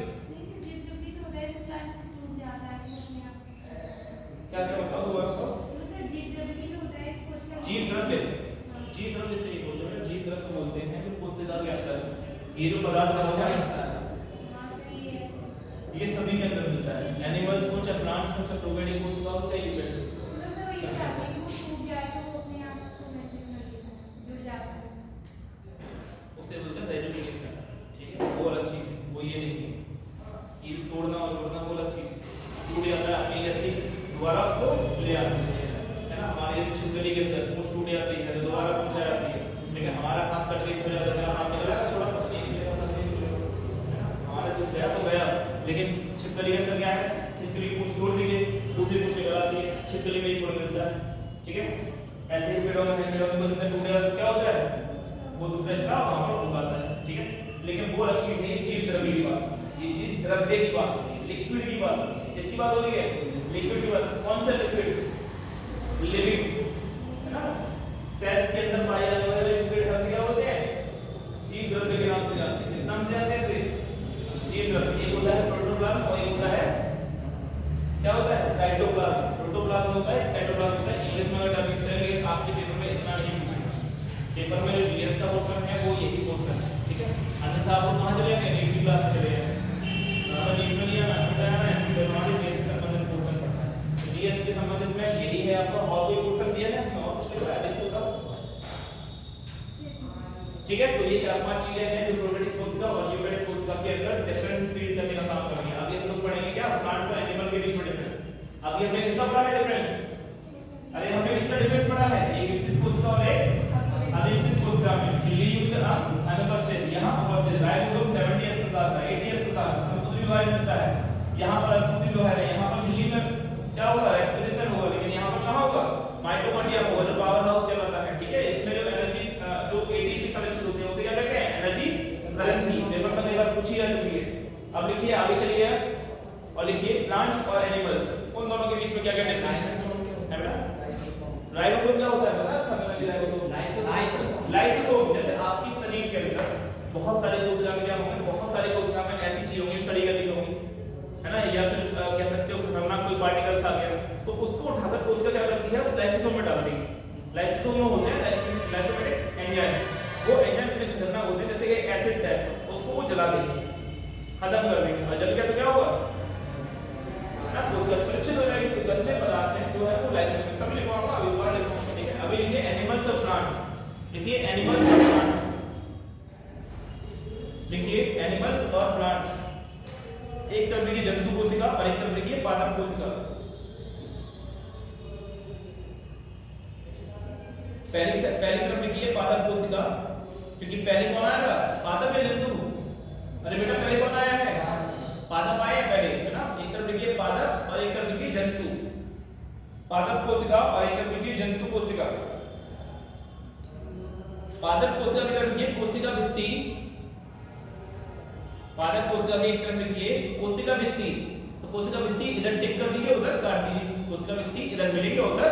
क्या क्या बताओ हुआ आपको? जीव द्रव्य, जीव द्रव्य से ही बोलते हैं, जीव द्रव्य बोलते हैं जो कोशिका के अंदर ये जो पदार्थ है ये सभी के अंदर मिलता है। एनिमल्स हो चाहे प्लांट्स हो चाहे प्रोकैरियोटिक कोशिका हो चाहे यूकैरियोटिक उसे बोलते हैं रेजुविनेशन, ठीक है? वो अलग चीज है, वो ये नहीं है कि तोड़ना और जोड़ना, वो अलग चीज है। टूट जाता है अपनी जैसे दोबारा उसको ले आते हैं, है ना? हमारे छिपकली के अंदर पूंछ टूट जाती है, दोबारा पूंछ आ जाती है, लेकिन हमारा हाथ कट के खो जाता है, हाथ निकला का छोड़ा पता नहीं है ना? हमारे तो गया तो गया, लेकिन छिपकली के अंदर क्या है? छिपकली की पूंछ तोड़ दी गई, दूसरी पूंछ निकल आती है, छिपकली में ही गुण मिलता है, ठीक है? ऐसे ही पेड़ों में से टूट जाता क्या होता है? वो दूसरा हिस्सा वहां पर उग आता है, ठीक है? लेकिन वो अच्छी नहीं, जीव द्रव्य की बात, ये जीव द्रव्य की बात होती है, लिक्विड की बात, किसकी बात हो रही है? लिक्विड की बात। कौन सा लिक्विड? लिविंग, है ना? सेल्स के अंदर पाए जाने वाले लिक्विड हर क्या होते हैं? जीव द्रव्य के नाम से जानते हैं। किस नाम से जानते हैं इसे? जीव द्रव्य। एक होता है प्रोटोप्लाज्म और एक होता है क्या होता है? साइटोप्लाज्म। प्रोटोप्लाज्म होता है, साइटोप्लाज्म होता है। इंग्लिश में अगर टर्म यूज करेंगे आपके पेपर में इतना नहीं पूछेगा। पेपर में जो जीएस का पोर्शन है वो यही पोर्शन है, ठीक है? अन्यथा आप लोग कहां चले जाएंगे? नीट क्लास में चले जाएंगे। नीट में लिया ना बताया ना, तो हमारे जीएस से संबंधित पोर्शन पढ़ना है। जीएस के संबंधित में यही है आपको। और कोई पोर्शन दिया है इसमें और कुछ लिखा है देखो तो, ठीक है? तो ये चार पांच चीजें हैं जो प्रोकैरियोटिक कोशिका और यूकैरियोटिक कोशिका के अंदर डिफरेंस फील करने का काम कर रही है। अभी हम लोग पढ़ेंगे क्या? प्लांट्स और एनिमल के बीच में डिफरेंस। अभी हमने किसका पढ़ा है डिफरेंस? अरे हमने किसका डिफरेंस पढ़ा है? एक विकसित कोशिका और एक अविकसित कोशिका में। हिल्ली यूज करना हमें फर्स्ट है, यहां पर राइबोसोम 70s प्रकार का, 80s प्रकार का हमें कुछ भी वायरस मिलता है। यहां पर अभिसंधि जो है, यहां पर हिल्ली में क्या होगा? रेस्पिरेशन होगा, लेकिन यहां पर कहां होगा? माइटोकॉन्ड्रिया होगा, जो पावर हाउस कहलाता है, ठीक है? इसमें जो एनर्जी जो एटीपी संरक्षित होते हैं उसे क्या कहते हैं? Energy currency. पेपर में कई बार पूछी जा चुकी है। अब लिखिए, आगे चलिए और लिखिए प्लांट्स और एनिमल्स, उन दोनों के बीच में क्या क्या डिफरेंस है बेटा? राइबोसोम क्या होता है पता है? Ribosome lysosome. जैसे आपकी शरीर के अंदर बहुत सारे कोशिका में क्या होंगे? बहुत सारे कोशिका में ऐसी चीज होंगी, सड़ी गली होंगी, है ना? या फिर कह सकते हो खतरनाक कोई पार्टिकल्स आ गया, तो उसको उठाकर कोशिका क्या करती है? उस लाइसोसोम में डाल देगी। लाइसोसोम में होते हैं लाइसोमेटिक एंजाइम, वो एंजाइम इतने खतरनाक होते हैं जैसे कि एसिड टाइप, तो उसको वो जला देगी, खत्म कर देंगे, और जल गया तो क्या होगा ना, कोशिका सुरक्षित हो जाएगी। तो गंदे पदार्थ हैं जो है वो लाइसोसोम सब लिखवाऊंगा, अभी दोबारा लिखवाऊंगा, ठीक है। अभी लिखिए एनिमल्स और प्लांट्स, लिखिए एनिमल्स और प्लांट्स, लिखिए एनिमल्स और प्लांट्स। एक तरफ लिखिए जंतु कोशिका और एक तरफ लिखिए पादप कोशिका। पहली तरफ लिखिए पादप कोशिका, क्योंकि पहले कौन आया था, पादप या जंतु? अरे बेटा पहले कौन आया है, पादप आया है पहले, है ना। एक तरफ लिखिए पादप और एक तरफ लिखिए जंतु, पादप कोशिका और एक तरफ लिखिए जंतु कोशिका। पादप कोशिका की तरफ लिखिए कोशिका भित्ति, पादप कोशिका की एक तरफ लिखिए कोशिका भित्ति। तो कोशिका भित्ति इधर टिक कर दीजिए, उधर काट दीजिए। कोशिका भित्ति इधर मिलेगी, उधर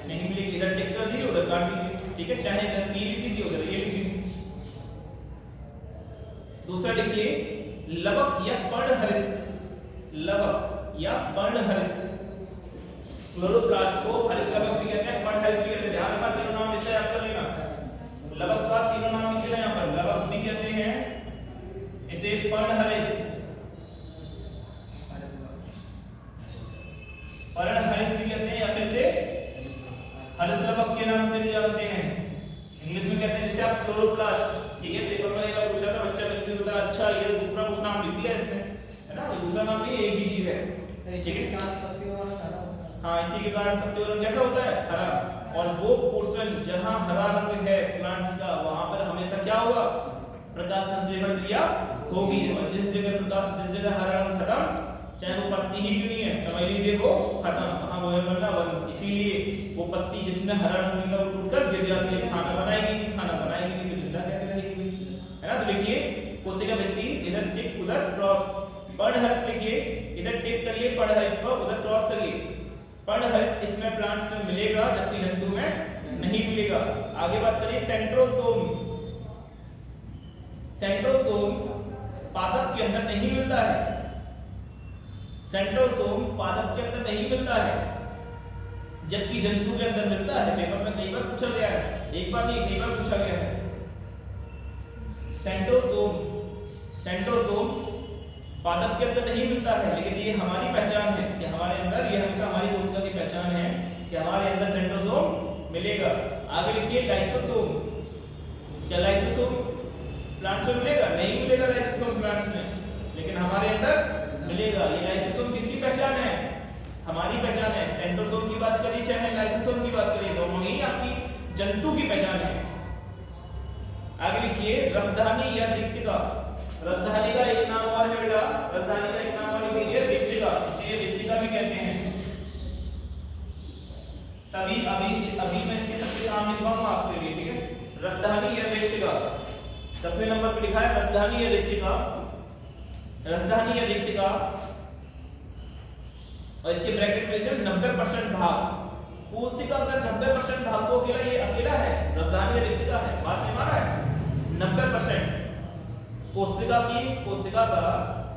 नहीं मिलेगी, इधर टिक कर दीजिए, उधर काट दीजिए, ठीक है। चाहे इधर ई लिख दीजिए, उधर ए लिख दीजिए। दूसरा लिखिए लवक या पर्णहरित, लवक या पर्णहरित। क्लोरोप्लास्ट को हरित लवक भी कहते हैं, पर्णहरित भी कहते हैं। ध्यान रखना, तीनों नाम इससे याद कर लेना। लवक का तीनों नाम लिख लेना, यहाँ पर लवक भी कहते हैं, इसे पर्णहरित, पर्णहरित भी कहते हैं, या फिर से हरित लवक के नाम से भी जानते हैं। इंग्लिश में कहते हैं जिसे आप क्लोरोप्लास्ट, ठीक है। पेपर में एक बार पूछा था, बच्चा कंफ्यूज होता है, अच्छा ये दूसरा कुछ नाम लिख दिया इसने, है ना। तो दूसरा नाम नहीं, एक ही चीज है, ठीक है। हाँ, इसी के कारण पत्तियों का रंग कैसा होता है, हरा। और वो पोर्शन जहां हरा रंग है प्लांट्स का, वहां पर हमेशा क्या होगा, प्रकाश संश्लेषण क्रिया होगी। और जिस जगह हरा रंग खत्म, चाहे वो पत्ती ही क्यों नहीं है, समझ लीजिए वो खत्म, वहां वो बनना बंद। इसीलिए वो पत्ती जिसमें हरा रंग नहीं था वो टूटकर गिर जाती है, खाना बनाएगी नहीं, खाना बनाएगी नहीं तो जिंदा कैसे रहेगी, है ना। तो लिखिए कोशिका भित्ति, इधर टिक उधर क्रॉस। पर्णहरित लिखिए, इधर टिक करिए, पर्णहरित पर उधर क्रॉस करिए। पर्णहरित इसमें प्लांट्स में मिलेगा, जबकि जंतु में नहीं मिलेगा। आगे बात करिए सेंट्रोसोम। सेंट्रोसोम पादप के अंदर नहीं मिलता है, सेंट्रोसोम पादप के अंदर नहीं मिलता है, जबकि जंतु के अंदर मिलता है। पेपर में कई बार पूछा गया है, एक बार नहीं कई बार पूछा गया है। सेंट्रोसोम पादप के अंदर नहीं मिलता है, लेकिन ये हमारी पहचान है कि हमारे अंदर, ये हमेशा हमारी कोशिका की पहचान है कि हमारे अंदर सेंट्रोसोम मिलेगा। आगे लिखिए लाइसोसोम। क्या लाइसोसोम प्लांट्स में मिलेगा? नहीं मिलेगा लाइसोसोम प्लांट्स में, लेकिन हमारे अंदर मिलेगा। ये लाइसोसोम किसकी पहचान है? हमारी पहचान है। सेंट्रोसोम की बात करिए चाहे लाइसोसोम की बात करिए, दोनों ही आपकी जंतु की पहचान है। आगे लिखिए रसधानी या रिक्तिका। रसधानी का एक नाम और है बेटा, रसधानी का एक नाम और लिखिए रिक्तिका, इसे रिक्तिका भी कहते हैं। सभी अभी मैं इसके सबके नाम लिखवाऊंगा आपके लिए, ठीक है। रसधानी या रिक्तिका 10वें नंबर पे लिखा है, रसधानी या रिक्तिका। रसधानी या रिक्तिका और इसके ब्रैकेट में लिखते हैं 90% भाग। कोशिका का 90% भाग तो अकेला, ये अकेला है, रसधानी या रिक्तिका है, बात समझ में आ रहा है। 90% कोशिका का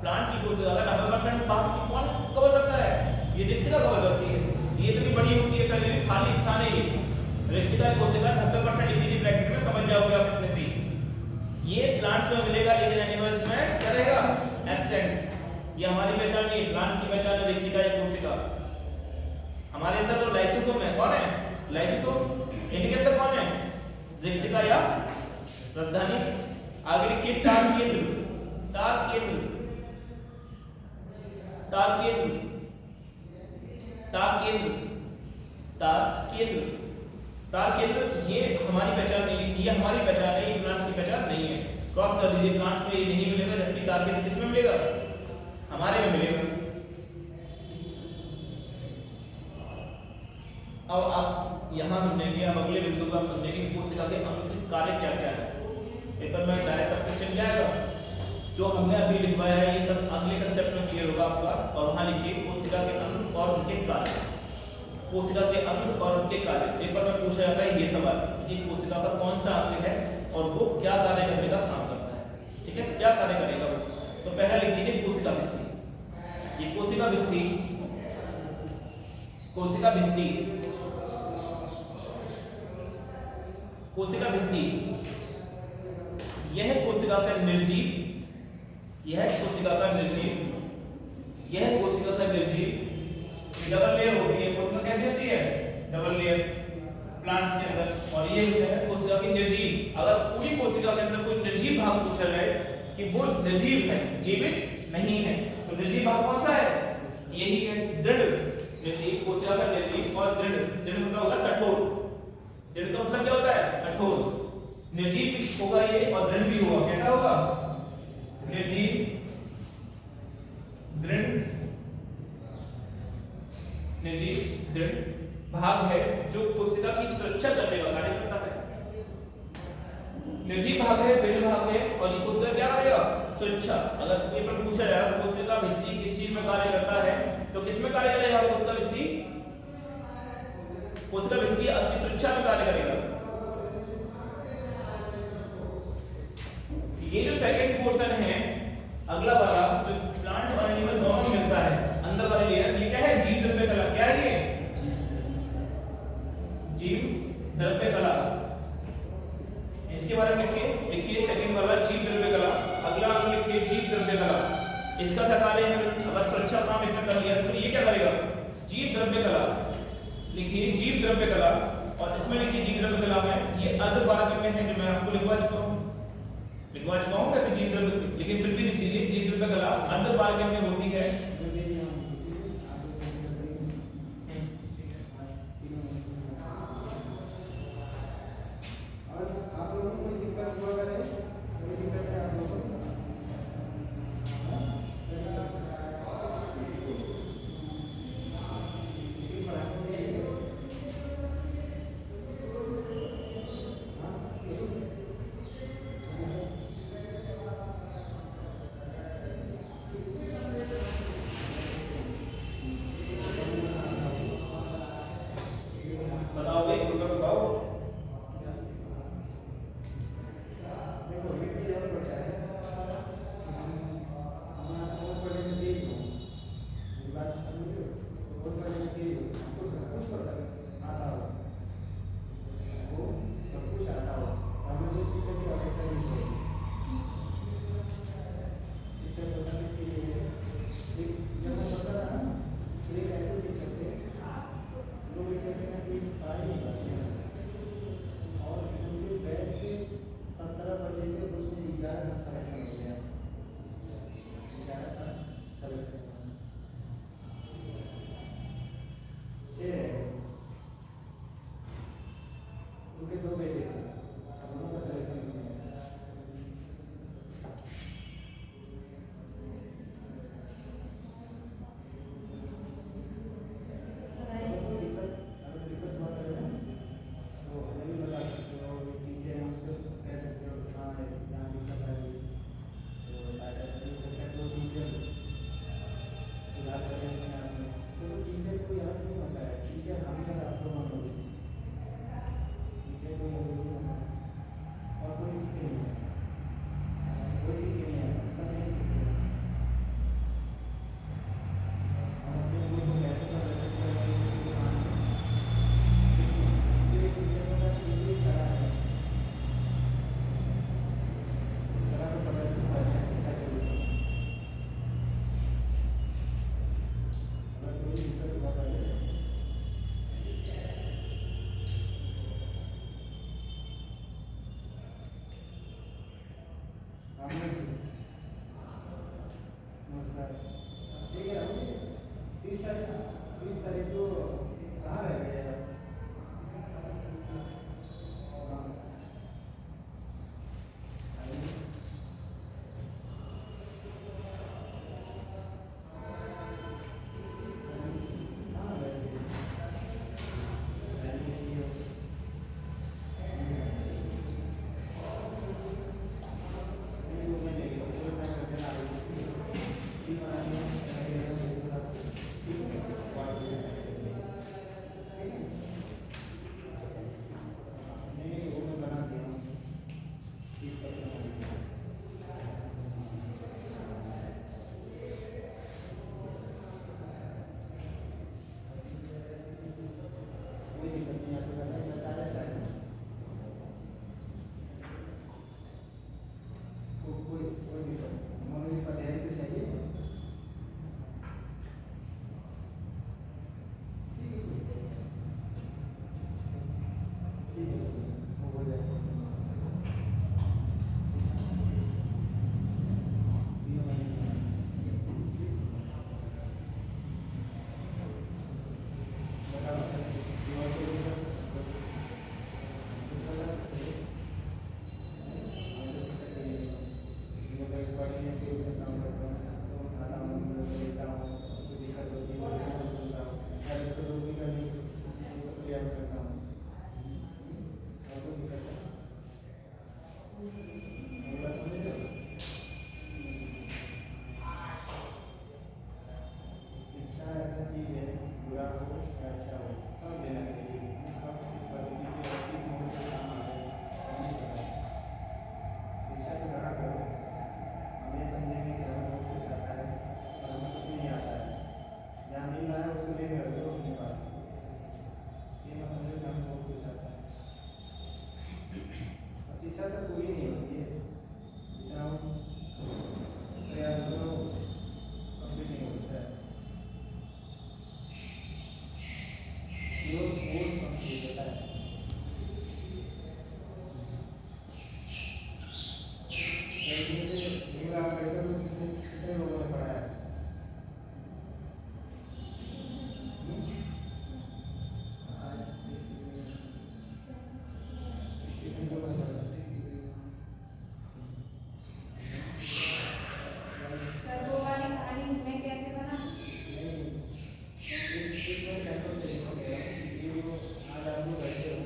प्लांट की कोशिका का 90% भाग की कौन कवर करता है? ये रिक्तिका कवर करती है। ये इतनी बड़ी होती है, फैली हुई खाली स्थान है ये। रिक्तिका कोशिका 90% लिख दीजिए ब्रैकेट में, समझ जाओगे आप इतने से। ये प्लांट्स में मिलेगा, लेकिन एनिमल्स में क्या रहेगा? एब्सेंट। ये हमारी पहचान नहीं है, प्लांट्स की पहचान है रिक्तिका या कोशिका। हमारे अंदर तो लाइसोसोम है, कौन है? लाइसोसोम। इनके अंदर कौन है? रिक्तिका या रसधानी। आगे लिखिए तार केंद्र। तार केंद्र, तार केंद्र, तार केंद्र, तार केंद्र, तार केंद्र। ये हमारी पहचान नहीं है, ये हमारी पहचान है, ये प्लांट्स की पहचान नहीं है। क्रॉस कर दीजिए, प्लांट्स में ये नहीं मिलेगा, जबकि तार केंद्र किसमें मिलेगा? हमारे में मिलेगा। अब आप यहां समझेंगे, अब अगले बिंदु को आप समझेंगे कोशिका के अंग के कार्य क्या क्या है। पेपर में डायरेक्ट क्वेश्चन जाएगा, जो हमने अभी लिखवाया है ये सब अगले कंसेप्ट में क्लियर होगा आपका। और वहां लिखिए कोशिका के अंग और उनके कार्य। कोशिका के अंग और उनके कार्य पेपर में पूछा जाता है ये सवाल कि कोशिका का कौन सा अंग है और वो क्या कार्य करने का काम करता है, ठीक है, क्या कार्य करेगा वो। तो पहला लिख दीजिए कोशिका भित्ति। ये कोशिका भित्ति, कोशिका भित्ति, कोशिका भित्ति, यह कोशिका का निर्जीव यह कोशिका का निर्जीव, यह कोशिका का निर्जीव डबल लेयर होती है। कोशिका कैसी होती है? डबल लेयर प्लांट्स के अंदर। और ये जो है कोशिका की निर्जीव। अगर पूरी कोशिका के अंदर कोई निर्जीव भाग पूछा जाए कि वो निर्जीव है, जीवित नहीं है, तो निर्जीव भाग कौन सा है? यही है, दृढ़। निर्जीव कोशिका का निर्जीव और दृढ़। दृढ़ मतलब होगा कठोर। दृढ़ का मतलब क्या होता है? कठोर। निर्जीव भी होगा ये और दृढ़ भी होगा। कैसा होगा? निर्जीव, दृढ़, निर्जीव दृढ़ भाग है जो कोशिका की सुरक्षा करने का कार्य करता है। निर्जीव भाग है, दृढ़ भाग है और ये कोशिका क्या करेगा? सुरक्षा। अगर पेपर पूछा जाए कोशिका भित्ति किस चीज में कार्य करता है, तो किस में कार्य करेगा कोशिका भित्ति? कोशिका भित्ति आपकी सुरक्षा में कार्य करेगा। ये जो सेकंड पोर्शन है, अगला वाला जो प्लांट और एनिमल दोनों में मिलता है, अंदर वाली लेयर, ये क्या है? जीव द्रव्य कला। क्या है ये? जीव द्रव्य कला। इसके बारे में लिखिए सेकंड वाला जीव द्रव्य कला। अगला हम लिखिए जीव द्रव्य कला। इसका क्या कार्य है? अगर सुरक्षा काम इसने कर लिया तो फिर ये क्या करेगा? जीव द्रव्य कला। लिखिए जीव द्रव्य कला और इसमें लिखिए जीव द्रव्य कला में ये अर्धपारगम्य में है जो मैं आपको लिखवा चुका हूं वैसे जीव द्रव्य, लेकिन फिर भी लिख दीजिए जीव द्रव्य कला अर्धपारगम्य में होती है। शिक्षा तो पूरी नहीं होती है, जितना हम प्रयास करो कंप्लीट नहीं होता है। केवल कोर्स कंप्लीट होता है। इसमें से भीमराव अम्बेडकर को कितने लोगों ने पढ़ा है? सर वो वाली कहानी मैं कैसे बना? आज आप लोग बैठे हो,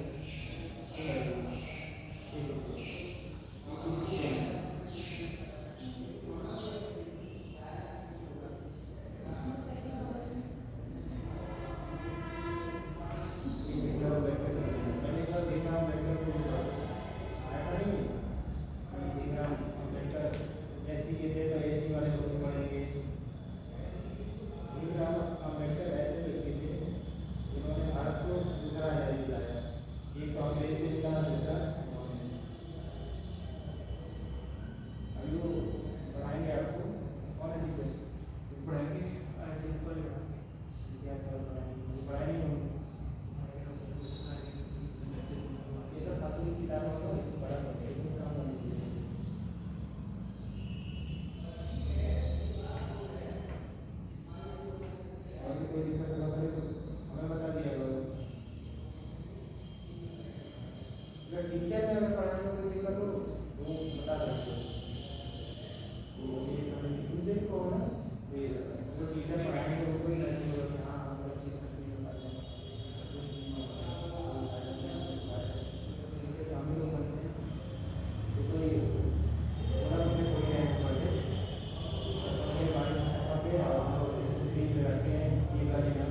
टीचर ने अगर पढ़ाने में कोई दिक्कत हो वो बता सकते हो। वो ये समझ टीचर को ना जो टीचर पढ़ाने में कोई नहीं होगा कि हाँ हम लोग चीज़ नहीं बता दें, हम लोग बनते हैं तो कोई थोड़ा मुझे कोई है पढ़े सबसे बारिश पे हम लोग फील्ड रखे हैं ये का लेना।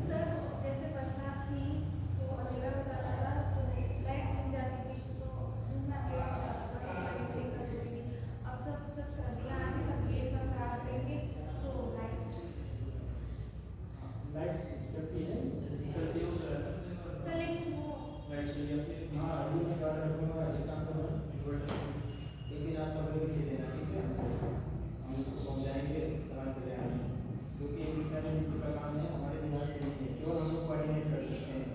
सर जैसे बरसात थी तो अंधेरा हो जाता था तो लाइट चली जाती थी तो घूमना अंधेरा हो जाता था तो पानी की दिक्कत होती थी। अब जब सर्दियाँ आने लगी एकदम रात रहेंगे तो लाइट चलती है चलती हो चला सर लेकिन वो लाइट चली जाती है। हाँ अभी मैं गाड़ी रखूँगा एक काम करो एक दिन आप कपड़े भी दे देना ठीक है, हम उसको पहुँचाएंगे समाज कल्याण में, क्योंकि एक विज्ञान का काम है हमारे बिहार से नहीं है, केवल हम लोग कोऑर्डिनेट कर सकते हैं,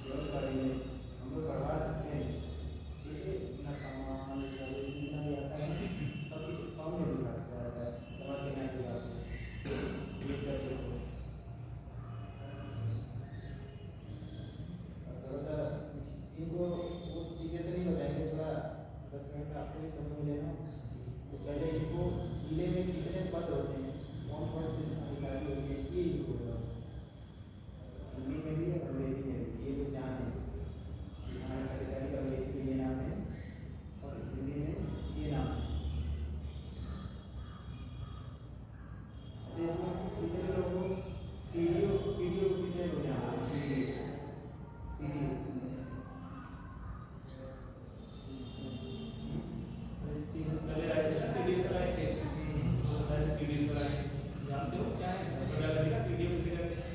केवल कोऑर्डिनेट हम लोग करवा सकते हैं। ठीक है, इतना सामान जितना भी आता है सब किसी काम में विभाग से आता है, समाज कल्याण विभाग से एक करके थोड़ा सा इनको वो चीज़ें तो नहीं बताएंगे, थोड़ा 10 मिनट आपको भी समझ लेना। तो पहले इनको जिले में कितने पद होते हैं, कौन से अधिकारी होते हैं, ये इनको बताओ। हिंदी में भी अंग्रेजी में भी ये जो जान है हमारे सरकारी का अंग्रेजी में ये नाम है और हिंदी में ये नाम है। इसमें कितने लोगों सीडीओ कितने लोग यहाँ सीडीओ पहले आए थे ना सीडी से आए थे, सीडी से आए जानते हो क्या है पता लगेगा सीडी किसे कहते हैं।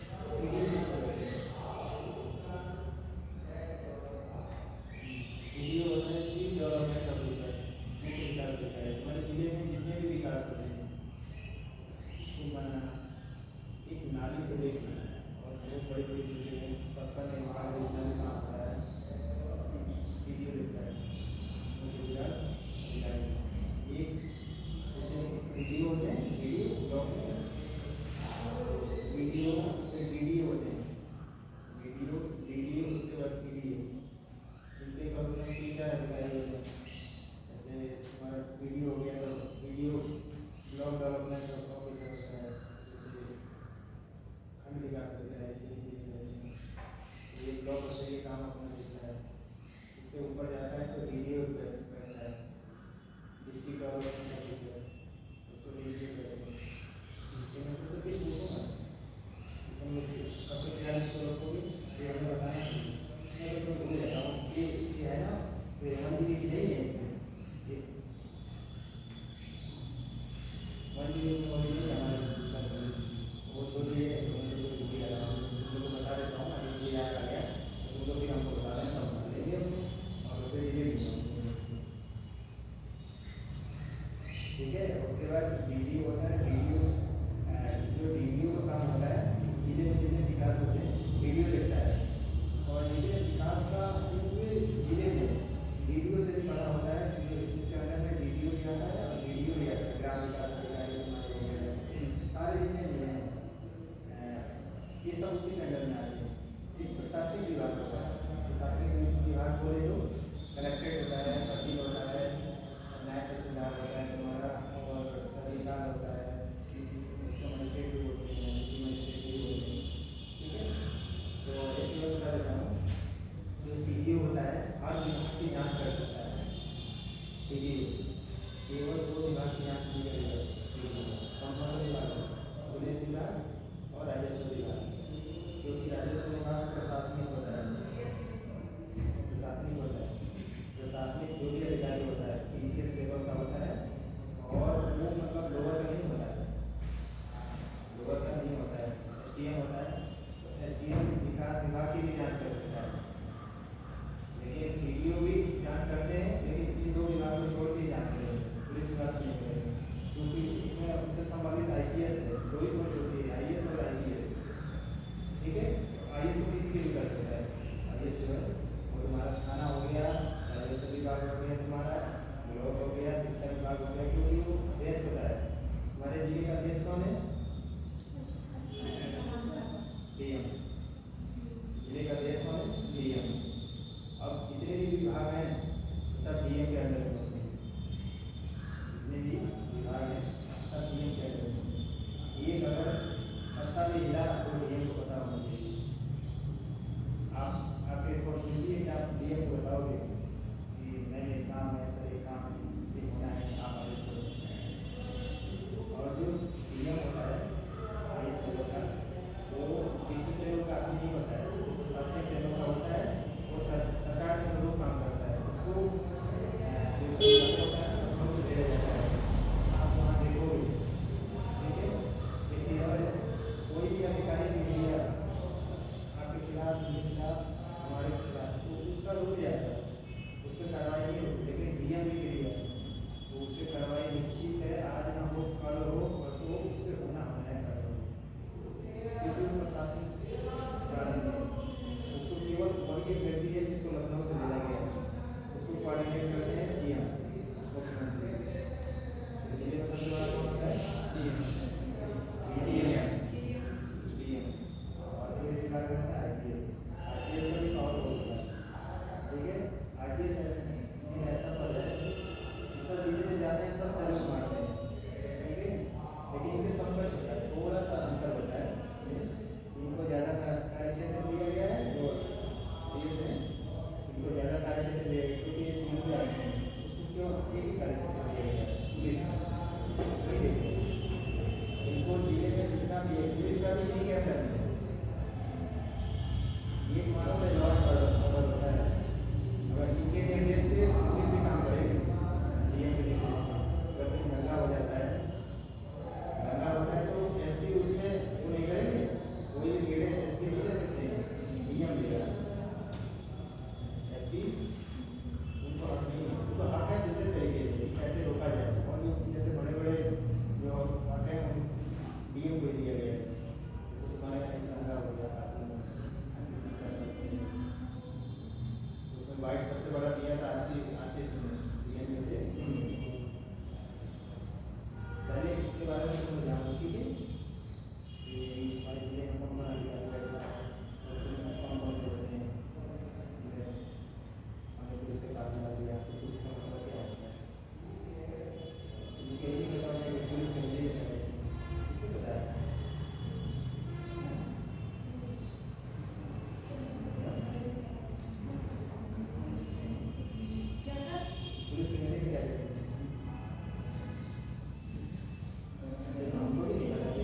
वीडियो होता है चीफ डेवलपमेंट ऑफिसर, मुख्य विकास अधिकारी। हमारे जिले में जितने भी विकास होते हैं स्कूल बनाना, एक नाली से देखना और बहुत बड़ी बड़ी चीज़ें हैं, सबका निर्माण योजना भी काम होता है, वीडियो देखता है मुख्य विकास अधिकारी। एक जैसे वीडियो होते हैं, वीडियो से वीडियो होते हैं, वीडियो उसके बाद सीडी है, इनके कम से कम 3-4 अधिकारी होते हैं। जैसे हमारा वीडियो हो गया तो वीडियो ब्लॉक डेवलपमेंट ऑफिसर होता है, खंड विकास अधिकारी, ये ब्लॉक से ये काम अपना देखता है। उससे ऊपर जाता है तो वीडियो करता है, डिस्ट्रिक्ट डेवलपमेंट ऑफिसर उसको वीडियो करेंगे। इसके में तो फिर होगा हम लोग सबसे पहले स्टोर को भी ये हमें बताएं। मैं तो भूल जाता हूँ ये है ना, तो हेमंत जी की सही है इसमें मंदिर में हमारे वो छोटी है बता देता हूँ, ये याद आ गया तो फिर हमको बता दें, लेंगे और फिर ये केवल 2 विभाग की जांच की जाएगी बस। कौन कौन से विभाग है? पुलिस विभाग और राजस्व विभाग, क्योंकि राजस्व विभाग प्रशासनिक होता है, प्रशासनिक होता है, प्रशासनिक जो भी अधिकारी होता है पीसीएस लेवल का होता है, और वो मतलब लोअर का नहीं होता है, लोअर का नहीं होता है, एसडीएम होता है। तो एसडीएम विकास विभाग की भी जांच कर सकता है, लेकिन सीडीओ भी जांच करते हैं, लेकिन इन 2 विभाग को छोड़ के जांच करेंगे, पुलिस विभाग से नहीं करेंगे, क्योंकि इसमें उनसे संबंधित आईपीएस है, 2 ही पोस्ट होती है, आईएएस और आईपीएस। ठीक है, आईएएस को किसी भी कर सकता है, आईएएस जो है वो तुम्हारा थाना हो गया, राजस्व विभाग हो गया, तुम्हारा ब्लॉक हो गया, शिक्षा विभाग हो गया, क्योंकि वो अध्यक्ष होता है। हमारे जिले का अध्यक्ष कौन है? डीएम। जिले का अध्यक्ष कौन है? डीएम। अब जितने भी विभाग हैं सब डीएम के अंडर में होते हैं, जितने भी विभाग हैं सब डीएम के अंडर में होते हैं। एक अगर पता भी हिला तो डीएम को पता होना चाहिए। आप आपके रिस्पॉन्सिबिलिटी है कि आप डीएम को बताओगे कि मैंने काम है सर, ये काम ये होना है, आप आदेश करो। और जो डीएम होता है आईएएस लेवल का, वो डिस्ट्रिक्ट लेवल का आदमी नहीं होता है, वो प्रशासनिक लेवल का होता है, वो सरकार के अनुरूप काम करता है, उसको जो होता है उसको दे जाता है, आप वहाँ देखोगे। ठीक है, एक चीज़ और है, कोई भी अधिकारी नहीं दिया आपके खिलाफ, मेरे खिलाफ, हमारे खिलाफ, तो उसका रुक जाएगा, उस पर कार्रवाई नहीं होगी। लेकिन डीएम लिख दिया तो उस पर कार्रवाई निश्चित है, आज ना हो कल हो परसों हो, उस पर होना है कार्रवाई, क्योंकि वो प्रशासन उसको केवल वही एक व्यक्ति है जिसको लखनऊ से भेजा गया है, उसको कोऑर्डिनेट करते हैं सीएम, मुख्यमंत्री। जिले का सबसे बड़ा कौन होता है? CM, DM. और पुलिस विभाग में होता है आईपीएस, आईपीएस का भी पावर होता है। ठीक है, आईपीएस में ऐसा पद है कि सब जितने जाते हैं सब सैल्यूट मारते हैं। ठीक है, लेकिन इनके समकक्ष होता है, थोड़ा सा अंतर होता है, इनको ज़्यादा कार्यक्षेत्र दिया गया है, जो पुलिस है इनको ज़्यादा कार्यक्षेत्र दिया गया, क्योंकि ये सीनियर जाते हैं, उसको क्यों एक ही कार्यक्षेत्र दिया गया है पुलिस को। ये देखो, इनको जिले में जितना भी है पुलिस का भी नहीं कहता है, ये मानो तो लॉ एंड ऑर्डर होता है। अगर इनके निर्देश पे पुलिस भी काम करेगी, डीएम के निर्देश पे, अगर कोई दंगा हो जाता है, दंगा होता है तो एसपी उसमें वो नहीं करेंगे, कोई भी लीडर एसपी नहीं ले सकते हैं, डीएम लेगा। एसपी उनको हक नहीं है, उनको हक है दूसरे तरीके से कैसे रोका जाए, और जो जैसे बड़े बड़े जो हक हैं डीएम को दिया गया है, जैसे तुम्हारे यहाँ एक दंगा हो गया काशी में, उसमें वाइट सबसे बड़ा दिया था आरती सिंह ने, डीएम में थे। पहले इसके बारे में तुम जानो, ठीक है, कि हमारे जिले में कौन कौन अधिकारी बैठा है और कौन कौन से होते हैं। हमें पुलिस के पास मिला दिया तो पुलिस का मतलब क्या होता है, क्योंकि यही बताओ कि पुलिस के लिए किसे बताया पुलिस के लिए क्या कहते हैं, हमको भी नहीं पता।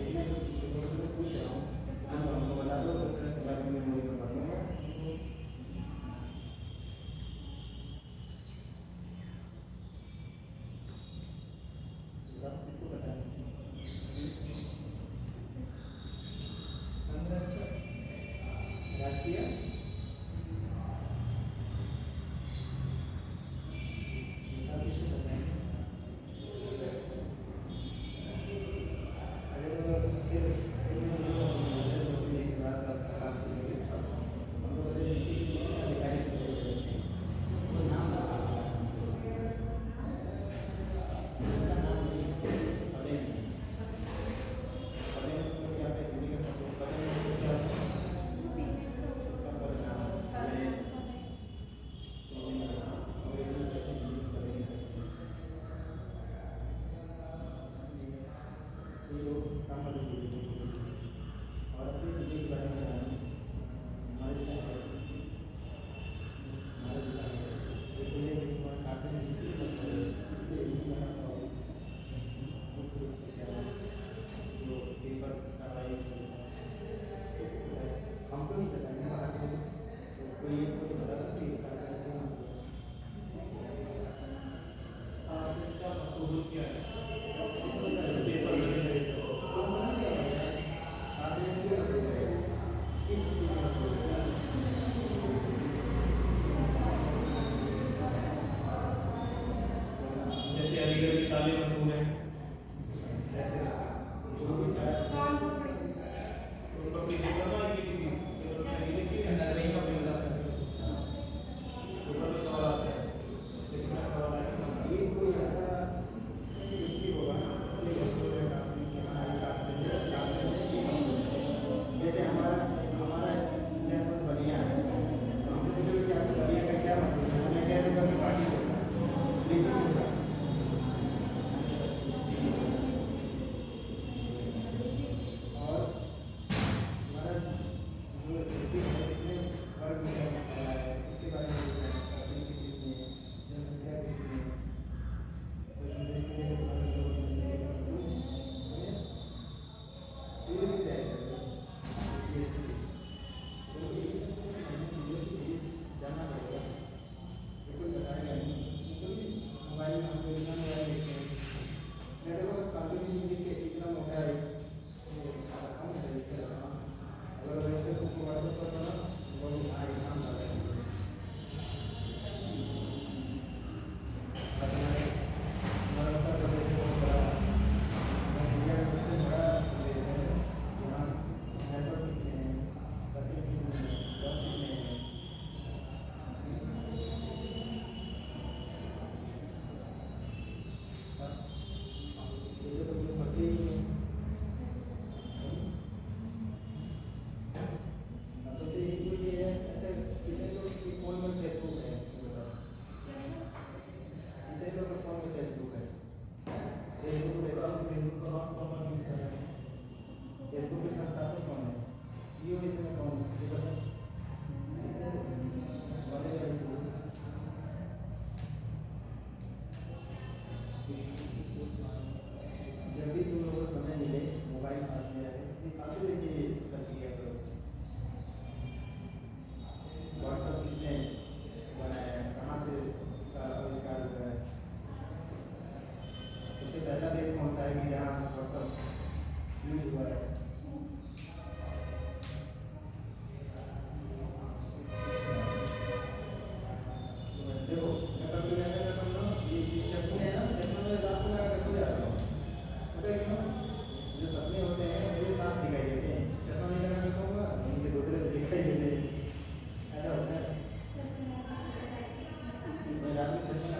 जाति प्रश्न